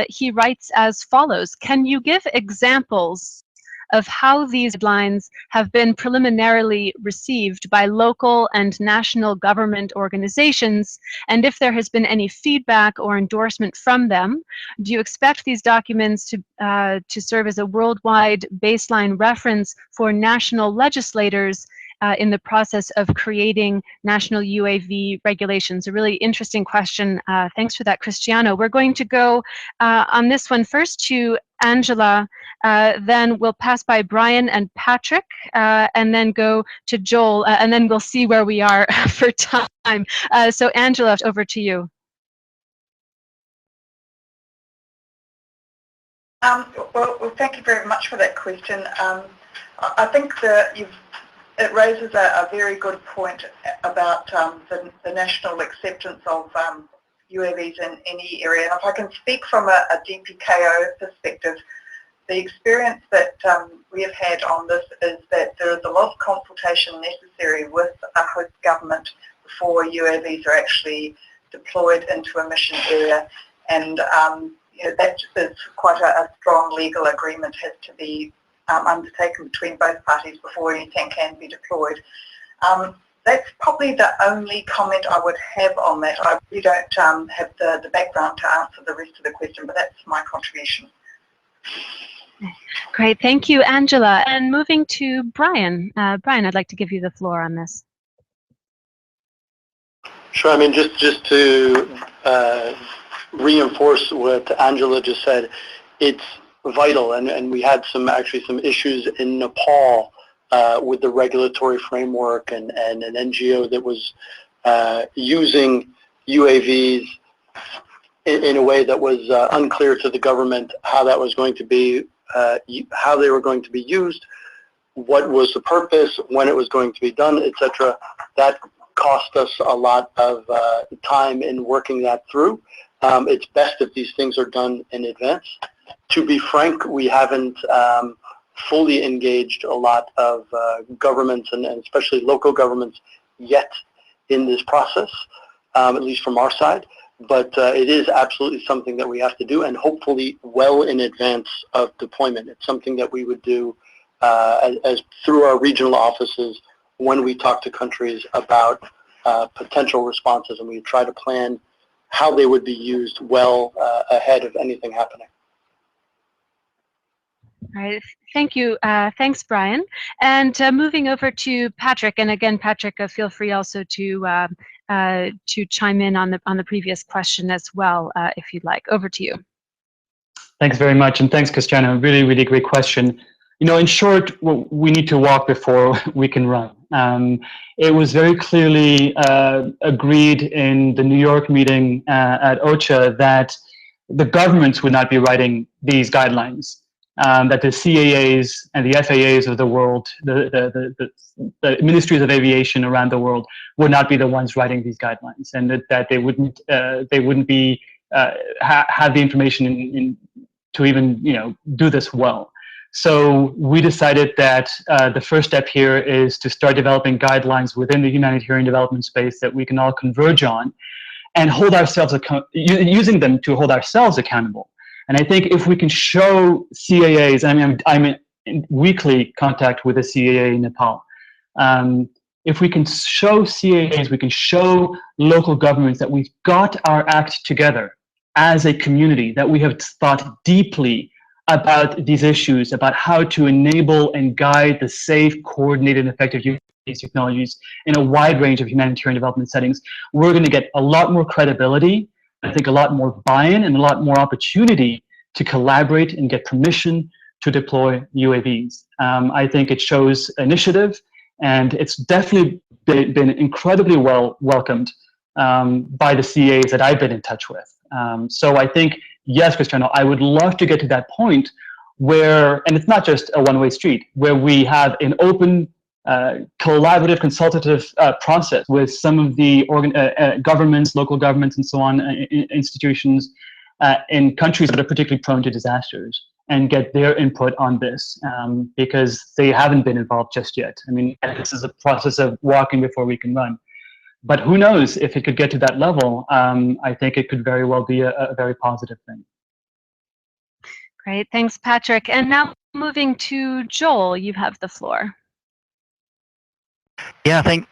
He writes as follows: can you give examples of how these guidelines have been preliminarily received by local and national government organizations, and if there has been any feedback or endorsement from them? Do you expect these documents to serve as a worldwide baseline reference for national legislators in the process of creating national UAV regulations? A really interesting question. Thanks for that, Cristiano. We're going to go on this one first to Angela, then we'll pass by Brian and Patrick, and then go to Joel, and then we'll see where we are for time. So Angela, over to you. Well, thank you very much for that question. I think that it raises a very good point about the national acceptance of UAVs in any area. And if I can speak from a DPKO perspective, the experience that we have had on this is that there is a lot of consultation necessary with a host government before UAVs are actually deployed into a mission area. And that is quite a strong legal agreement has to be undertaken between both parties before anything can be deployed. That's probably the only comment I would have on that. I really don't have the background to answer the rest of the question, but that's my contribution. Great, thank you, Angela. And moving to Brian. Brian, I'd like to give you the floor on this. Sure. I mean, just to reinforce what Angela just said, it's vital, and we had actually some issues in Nepal with the regulatory framework and an NGO that was using UAVs in a way that was unclear to the government how that was going to be, how they were going to be used, what was the purpose, when it was going to be done, etc. That cost us a lot of time in working that through. It's best if these things are done in advance. To be frank, we haven't fully engaged a lot of governments and especially local governments yet in this process, at least from our side. But it is absolutely something that we have to do, and hopefully well in advance of deployment. It's something that we would do as through our regional offices when we talk to countries about potential responses, and we try to plan how they would be used well ahead of anything happening. All right, thank you. Thanks, Brian. And moving over to Patrick, and again, Patrick, feel free also to chime in on the previous question as well, if you'd like. Over to you. Thanks very much, and thanks, Cristiano. Really, really great question. You know, in short, we need to walk before we can run. It was very clearly agreed in the New York meeting at OCHA that the governments would not be writing these guidelines. That the CAAs and the FAAs of the world, the ministries of aviation around the world, would not be the ones writing these guidelines, and that they wouldn't be have the information to even do this well. So we decided that the first step here is to start developing guidelines within the humanitarian development space that we can all converge on, and hold ourselves using them to hold ourselves accountable. And I think if we can show CAAs, I mean, I'm in weekly contact with the CAA in Nepal. If we can show CAAs, we can show local governments that we've got our act together as a community, that we have thought deeply about these issues, about how to enable and guide the safe, coordinated, and effective use of these technologies in a wide range of humanitarian development settings. We're going to get a lot more credibility, I think a lot more buy-in, and a lot more opportunity to collaborate and get permission to deploy UAVs. I think it shows initiative, and it's definitely been incredibly well welcomed by the CAs that I've been in touch with. So I think, yes, Cristiano, I would love to get to that point where, and it's not just a one-way street, where we have an open, collaborative, consultative process with some of the governments, local governments, and so on, institutions in countries that are particularly prone to disasters, and get their input on this, because they haven't been involved just yet. I mean, this is a process of walking before we can run. But who knows, if it could get to that level, I think it could very well be a very positive thing. Great, thanks, Patrick. And now moving to Joel, you have the floor. Yeah, thank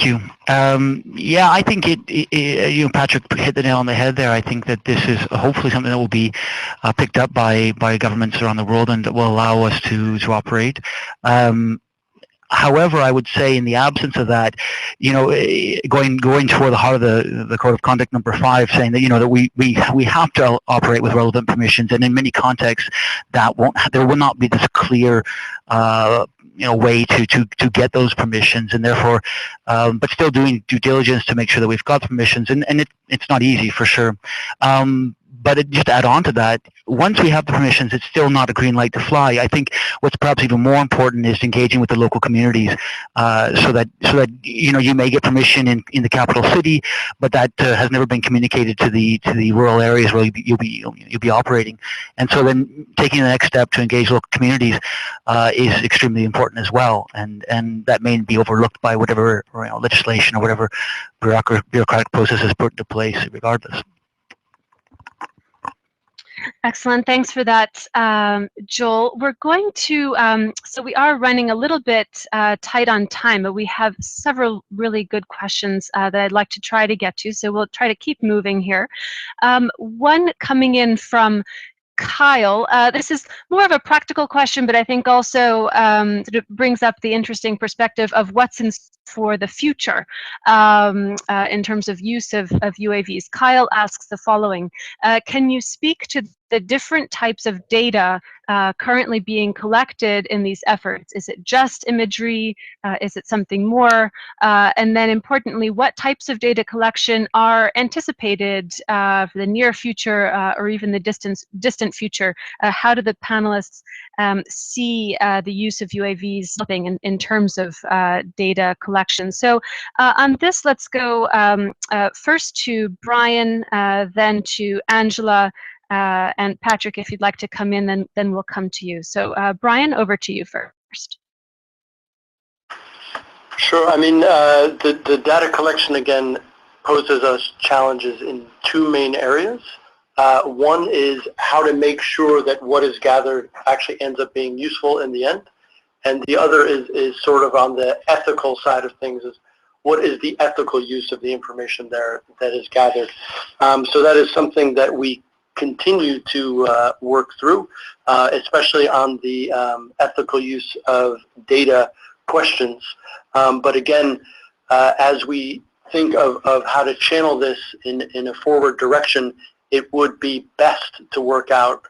you. Yeah, I think Patrick hit the nail on the head there. I think that this is hopefully something that will be picked up by governments around the world, and that will allow us to operate. However, I would say in the absence of that, going toward the heart of the code of conduct number 5, saying that that we have to operate with relevant permissions, and in many contexts that there will not be this clear way to get those permissions, and therefore, but still doing due diligence to make sure that we've got permissions, and it's not easy for sure. But just to add on to that, once we have the permissions, it's still not a green light to fly. I think what's perhaps even more important is engaging with the local communities, so that you may get permission in the capital city, but that has never been communicated to the rural areas where you'll be operating. And so then taking the next step to engage local communities is extremely important as well, and that may be overlooked by whatever legislation or whatever bureaucratic process is put into place regardless. Excellent. Thanks for that, Joel. We're going to, so we are running a little bit tight on time, but we have several really good questions that I'd like to try to get to, so we'll try to keep moving here. One coming in from Kyle. This is more of a practical question, but I think also sort of brings up the interesting perspective of what's in for the future in terms of use of UAVs. Kyle asks the following: can you speak to the different types of data currently being collected in these efforts? Is it just imagery? Is it something more? And then importantly, what types of data collection are anticipated for the near future or even the distant future? How do the panelists see the use of UAVs in terms of data collection? So on this, let's go first to Brian, then to Angela, and Patrick, if you'd like to come in, then we'll come to you. So Brian, over to you first. Sure. I mean, the data collection, again, poses us challenges in two main areas. One is how to make sure that what is gathered actually ends up being useful in the end. And the other is sort of on the ethical side of things, is what is the ethical use of the information there that is gathered. So that is something that we continue to work through, especially on the ethical use of data questions. But again, as we think of how to channel this in a forward direction, it would be best to work out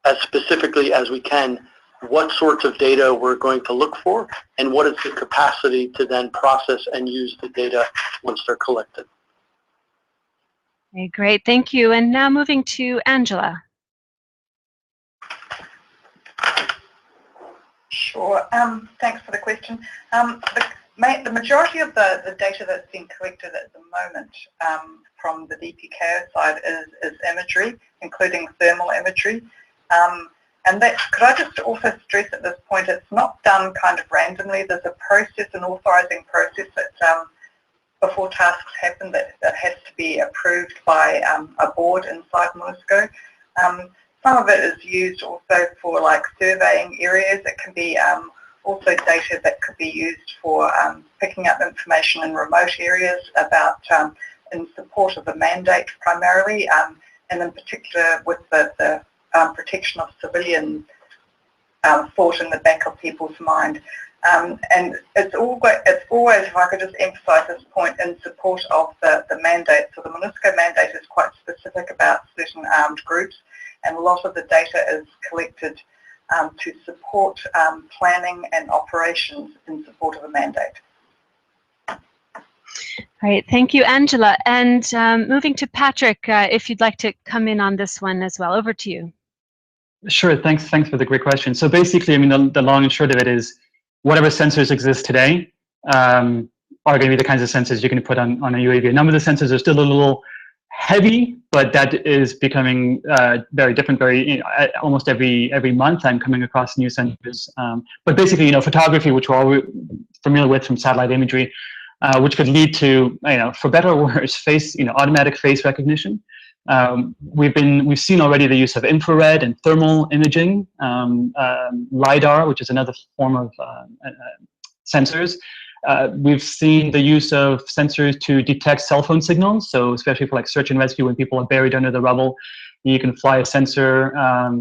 as specifically as we can what sorts of data we're going to look for and what is the capacity to then process and use the data once they're collected. Okay, great, thank you. And now moving to Angela. Sure, thanks for the question. The majority of the data that's being collected at the moment from the DPKO side is imagery, including thermal imagery. And that, could I just also stress at this point, it's not done kind of randomly. There's a process, an authorizing process that before tasks happen that has to be approved by a board inside MONUSCO. Some of it is used also for like surveying areas. It can be also data that could be used for picking up information in remote areas about in support of the mandate primarily, and in particular with the protection of civilian thought in the back of people's mind. And it's always, if I could just emphasize this point, in support of the mandate. So the MONUSCO mandate is quite specific about certain armed groups, and a lot of the data is collected to support planning and operations in support of a mandate. Great, thank you, Angela. And moving to Patrick, if you'd like to come in on this one as well. Over to you. Sure, thanks for the great question. So basically, I mean, the long and short of it is, whatever sensors exist today are going to be the kinds of sensors you can put on a UAV. A number of the sensors are still a little heavy, but that is becoming very different. Almost every month, I'm coming across new sensors. But basically, photography, which we're all familiar with from satellite imagery, which could lead to, for better or worse, automatic face recognition. We've seen already the use of infrared and thermal imaging, LiDAR, which is another form of sensors. We've seen the use of sensors to detect cell phone signals. So especially for like search and rescue, when people are buried under the rubble, you can fly a sensor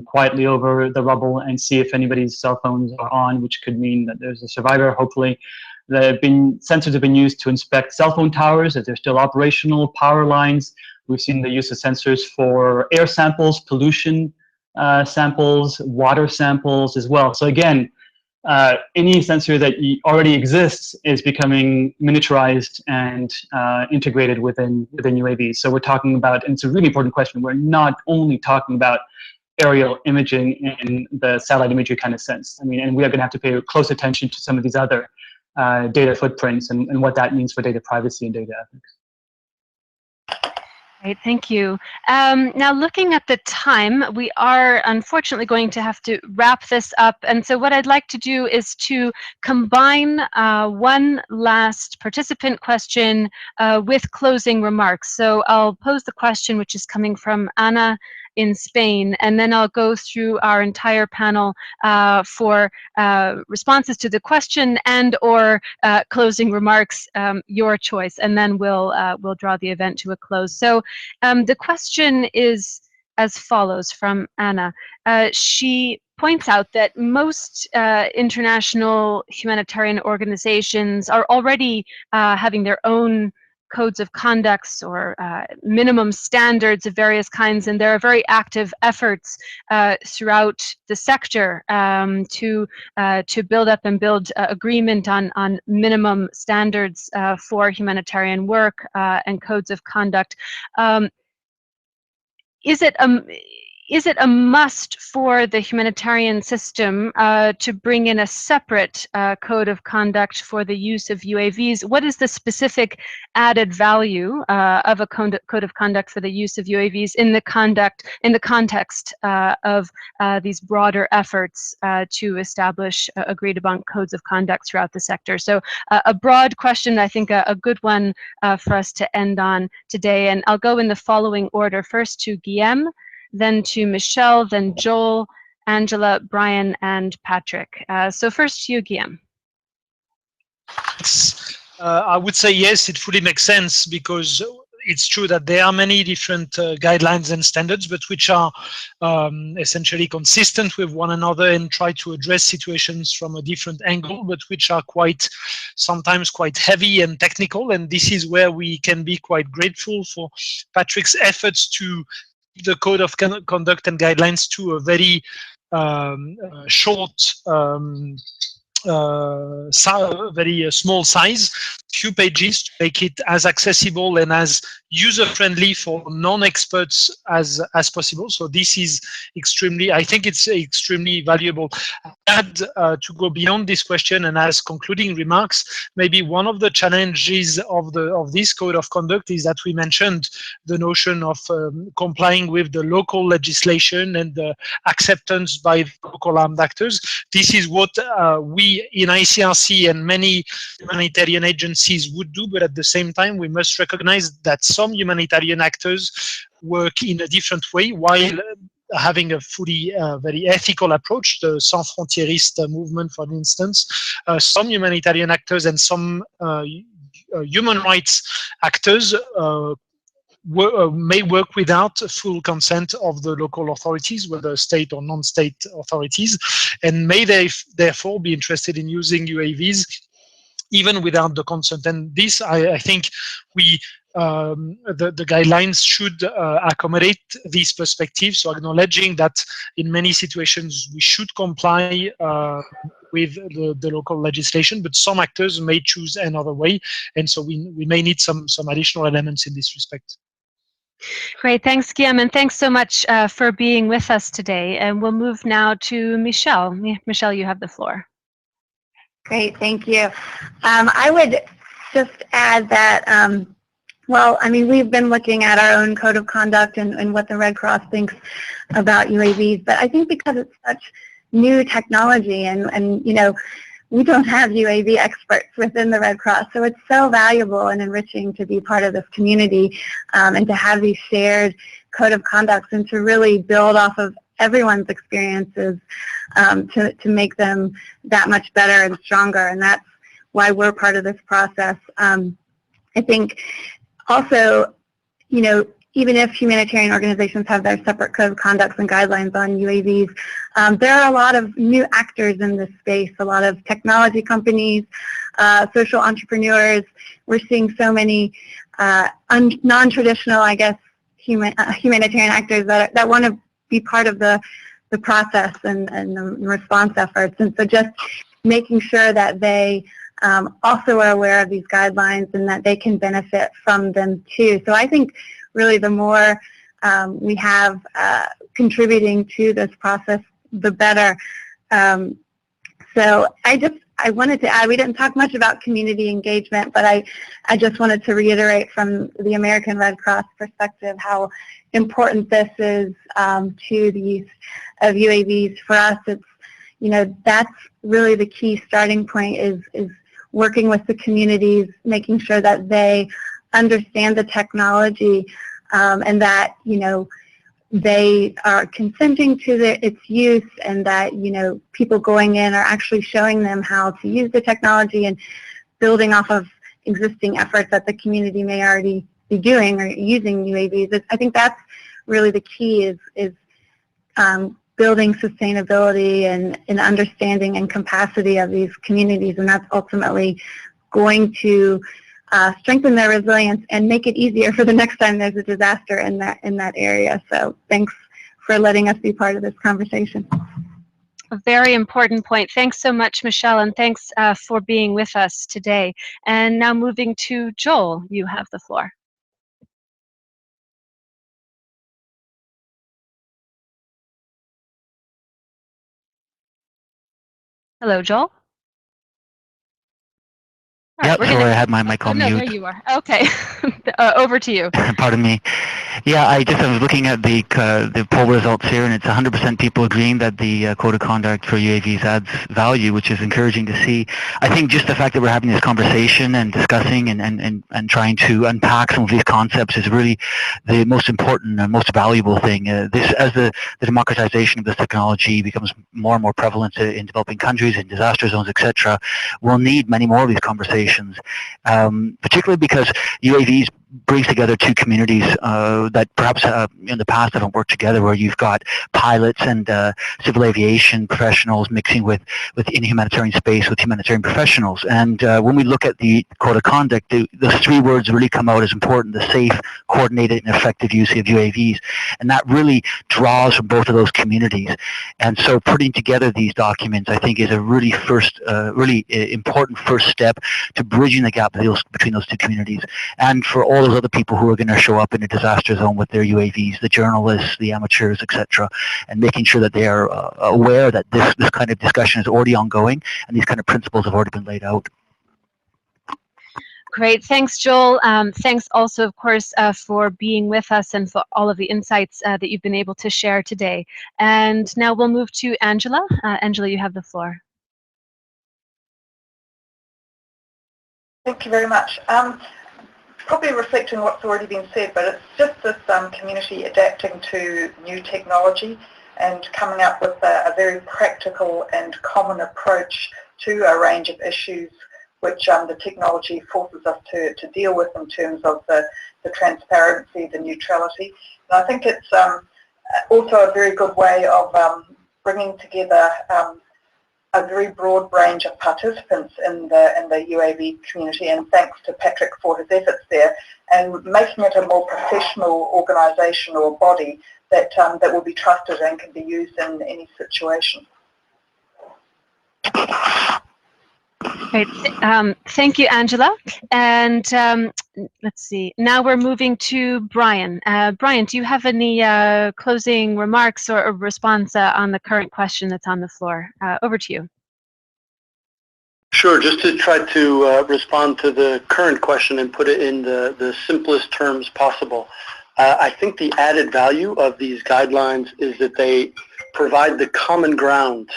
quietly over the rubble and see if anybody's cell phones are on, which could mean that there's a survivor, hopefully. Sensors have been used to inspect cell phone towers, if they're still operational, power lines. We've seen the use of sensors for air samples, pollution samples, water samples as well. So again, any sensor that already exists is becoming miniaturized and integrated within UAVs. So we're talking about, and it's a really important question, we're not only talking about aerial imaging in the satellite imagery kind of sense. I mean, and we are going to have to pay close attention to some of these other data footprints and what that means for data privacy and data ethics. Great, thank you. Now looking at the time, we are unfortunately going to have to wrap this up. And so what I'd like to do is to combine one last participant question with closing remarks. So I'll pose the question, which is coming from Anna in Spain, and then I'll go through our entire panel for responses to the question and or closing remarks, your choice, and then we'll draw the event to a close. So the question is as follows from Anna. She points out that most international humanitarian organizations are already having their own codes of conducts or minimum standards of various kinds, and there are very active efforts throughout the sector to build up and build agreement on minimum standards for humanitarian work and codes of conduct. Is it a must for the humanitarian system to bring in a separate code of conduct for the use of UAVs? What is the specific added value of a code of conduct for the use of UAVs in the context of these broader efforts to establish agreed upon codes of conduct throughout the sector? So a broad question, I think a good one for us to end on today. And I'll go in the following order: first to Guilhem, then to Michele, then Joel, Angela, Brian, and Patrick. So first to you, Guilhem. I would say yes, it fully makes sense, because it's true that there are many different guidelines and standards, but which are essentially consistent with one another and try to address situations from a different angle, but which are sometimes quite heavy and technical. And this is where we can be quite grateful for Patrick's efforts to the code of conduct and guidelines to a very short, very small size, few pages, to make it as accessible and as user-friendly for non-experts as possible. So this is I think it's extremely valuable. And to go beyond this question and as concluding remarks, maybe one of the challenges of this code of conduct is that we mentioned the notion of complying with the local legislation and the acceptance by local armed actors. This is what we in ICRC and many humanitarian agencies would do, but at the same time we must recognize that some humanitarian actors work in a different way while having a fully very ethical approach. The Sans Frontieristes movement, for instance, some humanitarian actors and some human rights actors may work without full consent of the local authorities, whether state or non-state authorities, and may therefore be interested in using UAVs even without the consent. And this, I think, the guidelines should accommodate this perspective, so acknowledging that in many situations we should comply with the local legislation, but some actors may choose another way, and so we may need some additional elements in this respect. Great, thanks, Guilhem, and thanks so much for being with us today. And we'll move now to Michele. Michele, you have the floor. Great, thank you. I would just add that, well, I mean, we've been looking at our own code of conduct and what the Red Cross thinks about UAVs, but I think because it's such new technology and you know, we don't have UAV experts within the Red Cross, so it's so valuable and enriching to be part of this community and to have these shared code of conducts and to really build off of everyone's experiences to make them that much better and stronger, and that's why we're part of this process. I think also, you know, even if humanitarian organizations have their separate code of conducts and guidelines on UAVs, there are a lot of new actors in this space, a lot of technology companies, social entrepreneurs. We're seeing so many non-traditional, I guess, humanitarian actors that want to be part of the process and the response efforts. And so just making sure that they also are aware of these guidelines and that they can benefit from them too. So I think really the more we have contributing to this process, the better. So I I wanted to add, we didn't talk much about community engagement, but I just wanted to reiterate from the American Red Cross perspective how important this is to the use of UAVs. For us, it's, you know, that's really the key starting point is working with the communities, making sure that they understand the technology and that, you know, they are consenting to its use, and that, you know, people going in are actually showing them how to use the technology and building off of existing efforts that the community may already be doing or using UAVs. I think that's really the key is building sustainability and understanding and capacity of these communities, and that's ultimately going to strengthen their resilience and make it easier for the next time there's a disaster in that area. So thanks for letting us be part of this conversation. A very important point. Thanks so much, Michele, and thanks for being with us today. And now moving to Joel, you have the floor. Hello, Joel. Yep, sorry, I had my mic on no, mute. there you are. Okay, over to you. Pardon me. Yeah, I was looking at the poll results here, and it's 100% people agreeing that the code of conduct for UAVs adds value, which is encouraging to see. I think just the fact that we're having this conversation and discussing and trying to unpack some of these concepts is really the most important and most valuable thing. As the democratization of this technology becomes more and more prevalent in developing countries, in disaster zones, etc., we'll need many more of these conversations, particularly because UAVs brings together two communities that perhaps in the past haven't worked together, where you've got pilots and civil aviation professionals mixing with in humanitarian space with humanitarian professionals. And when we look at the code of conduct, those three words really come out as important: the safe, coordinated, and effective use of UAVs. And that really draws from both of those communities. And so putting together these documents, I think, is a really important first step to bridging the gap between those two communities. And for all those other people who are going to show up in a disaster zone with their UAVs, the journalists, the amateurs, etc., and making sure that they are aware that this kind of discussion is already ongoing and these kind of principles have already been laid out. Great, thanks, Joel. Thanks also, of course, for being with us and for all of the insights that you've been able to share today. And now we'll move to Angela. Angela, you have the floor. Thank you very much. Probably reflecting what's already been said, but it's just this community adapting to new technology and coming up with a very practical and common approach to a range of issues which the technology forces us to deal with in terms of the transparency, the neutrality. And I think it's also a very good way of bringing together a very broad range of participants in the UAV community, and thanks to Patrick for his efforts there, and making it a more professional organisation or body that will be trusted and can be used in any situation. Great. Thank you, Angela. And let's see. Now we're moving to Brian. Brian, do you have any closing remarks or a response on the current question that's on the floor? Over to you. Sure. Just to try to respond to the current question and put it in the simplest terms possible. I think the added value of these guidelines is that they provide the common ground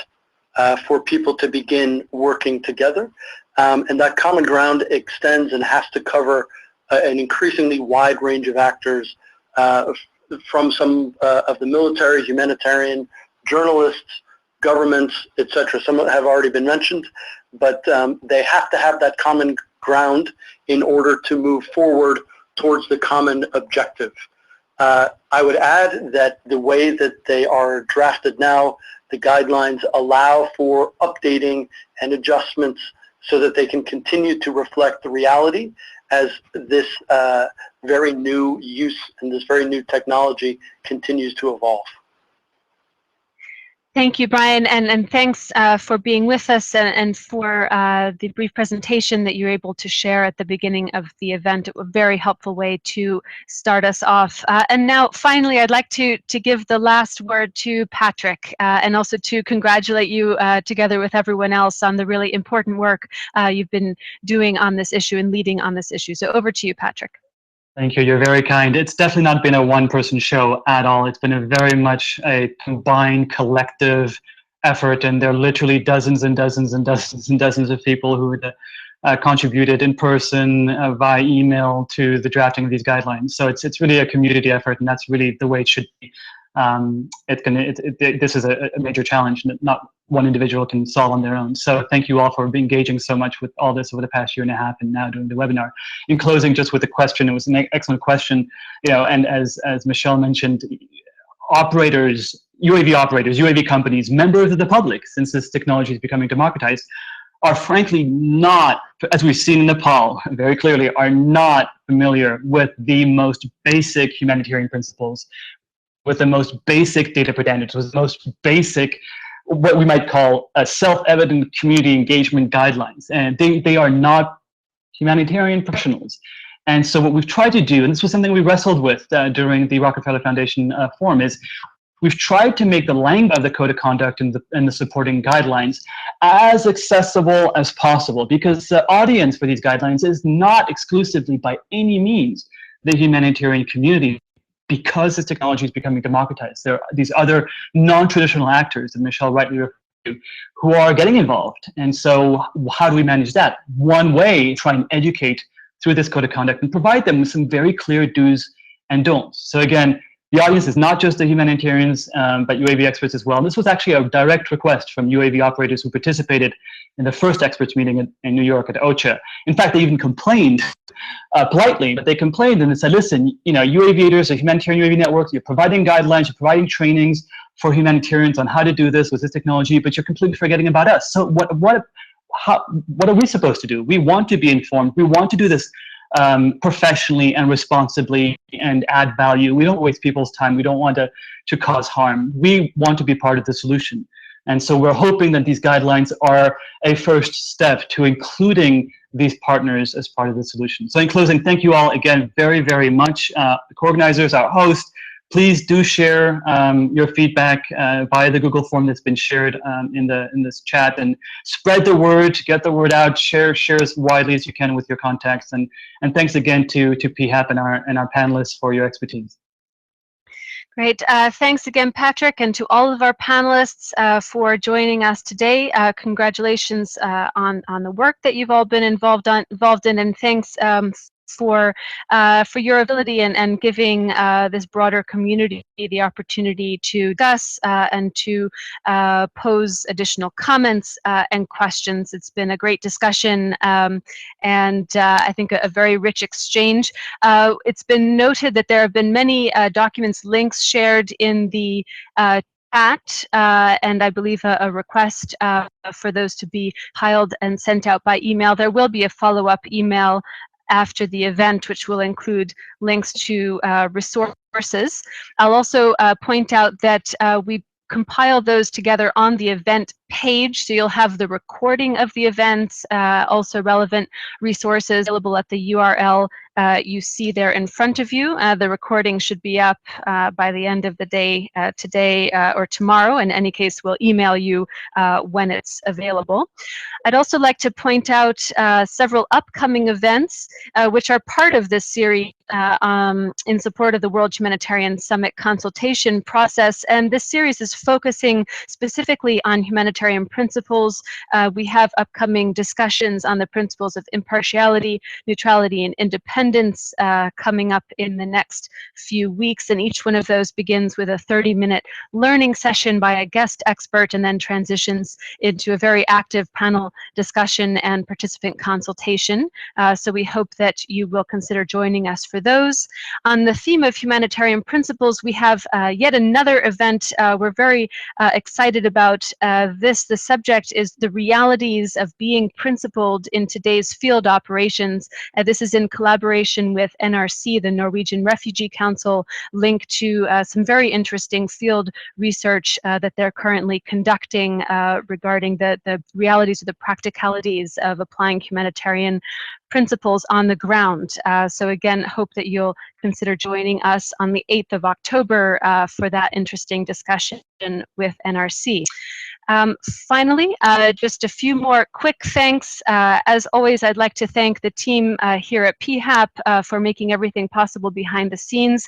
for people to begin working together. And that common ground extends and has to cover an increasingly wide range of actors, from some of the military, humanitarian, journalists, governments, etc. Some have already been mentioned, but they have to have that common ground in order to move forward towards the common objective. I would add that the way that they are drafted now, the guidelines allow for updating and adjustments so that they can continue to reflect the reality as this very new use and this very new technology continues to evolve. Thank you, Brian, and thanks for being with us and for the brief presentation that you were able to share at the beginning of the event. It was a very helpful way to start us off. And now, finally, I'd like to give the last word to Patrick and also to congratulate you together with everyone else on the really important work you've been doing on this issue and leading on this issue. So over to you, Patrick. Thank you. You're very kind. It's definitely not been a one-person show at all. It's been a very much a combined collective effort, and there are literally dozens and dozens and dozens and dozens of people who contributed in person, via email, to the drafting of these guidelines. So it's really a community effort, and that's really the way it should be. This is a major challenge that not one individual can solve on their own. So thank you all for engaging so much with all this over the past year and a half, and now doing the webinar. In closing, just with a question, it was an excellent question, and as Michele mentioned, operators, UAV companies, members of the public, since this technology is becoming democratized, are frankly not, as we've seen in Nepal very clearly, are not familiar with the most basic humanitarian principles, with the most basic data standards, with the most basic, what we might call self-evident community engagement guidelines. And they are not humanitarian professionals. And so what we've tried to do, and this was something we wrestled with during the Rockefeller Foundation forum, is we've tried to make the language of the code of conduct and the supporting guidelines as accessible as possible, because the audience for these guidelines is not exclusively by any means the humanitarian community. Because this technology is becoming democratized, there are these other non-traditional actors that Michele rightly referred to who are getting involved. And so how do we manage that? One way, try and educate through this code of conduct and provide them with some very clear do's and don'ts. So again, the audience is not just the humanitarians, but UAV experts as well. And this was actually a direct request from UAV operators who participated in the first experts meeting in New York at OCHA. In fact, they even complained politely, but they complained and they said, listen, UAViators, a humanitarian UAV network, you're providing guidelines, you're providing trainings for humanitarians on how to do this with this technology, but you're completely forgetting about us. So what are we supposed to do? We want to be informed. We want to do this professionally and responsibly and add value. We don't waste people's time. We don't want to cause harm. We want to be part of the solution. And so we're hoping that these guidelines are a first step to including these partners as part of the solution. So in closing, thank you all again very, very much. The co-organizers, our host, please do share your feedback via the Google form that's been shared in this chat, and spread the word, get the word out, share as widely as you can with your contacts. And thanks again to PHAP and our panelists for your expertise. Great. Thanks again, Patrick, and to all of our panelists for joining us today. Congratulations on the work that you've all been involved in, and thanks for your ability and giving this broader community the opportunity to discuss and to pose additional comments and questions. It's been a great discussion and I think a very rich exchange. It's been noted that there have been many documents, links shared in the chat, and I believe a request for those to be piled and sent out by email. There will be a follow-up email after the event, which will include links to resources. I'll also point out that we compile those together on the event page, so you'll have the recording of the events, also relevant resources available at the URL you see there in front of you. The recording should be up by the end of the day today or tomorrow. In any case, we'll email you when it's available. I'd also like to point out several upcoming events which are part of this series in support of the World Humanitarian Summit consultation process. And this series is focusing specifically on humanitarian principles. We have upcoming discussions on the principles of impartiality, neutrality, and independence coming up in the next few weeks. And each one of those begins with a 30-minute learning session by a guest expert and then transitions into a very active panel discussion and participant consultation. So we hope that you will consider joining us for those. On the theme of humanitarian principles, we have yet another event we're very excited about. The subject is the realities of being principled in today's field operations. This is in collaboration collaboration with NRC, the Norwegian Refugee Council, link to some very interesting field research that they're currently conducting regarding the realities or the practicalities of applying humanitarian principles on the ground. So again, hope that you'll consider joining us on the 8th of October for that interesting discussion with NRC. Finally, just a few more quick thanks. As always, I'd like to thank the team here at PHAP for making everything possible behind the scenes.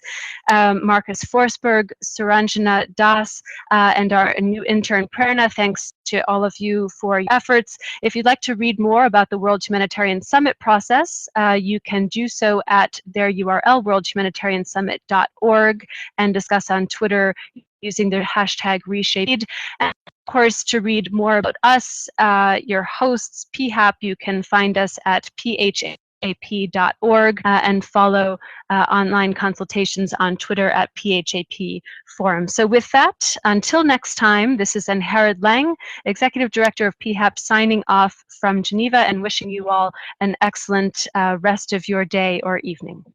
Marcus Forsberg, Suranjana Das, and our new intern Prerna, thanks to all of you for your efforts. If you'd like to read more about the World Humanitarian Summit process, you can do so at their URL, worldhumanitariansummit.org, and discuss on Twitter using the hashtag #ReshapeAid. And of course, to read more about us, your hosts, PHAP, you can find us at phap.org and follow online consultations on Twitter at PHAP Forum. So with that, until next time, this is Ann-Herald Lang, Executive Director of PHAP, signing off from Geneva and wishing you all an excellent rest of your day or evening.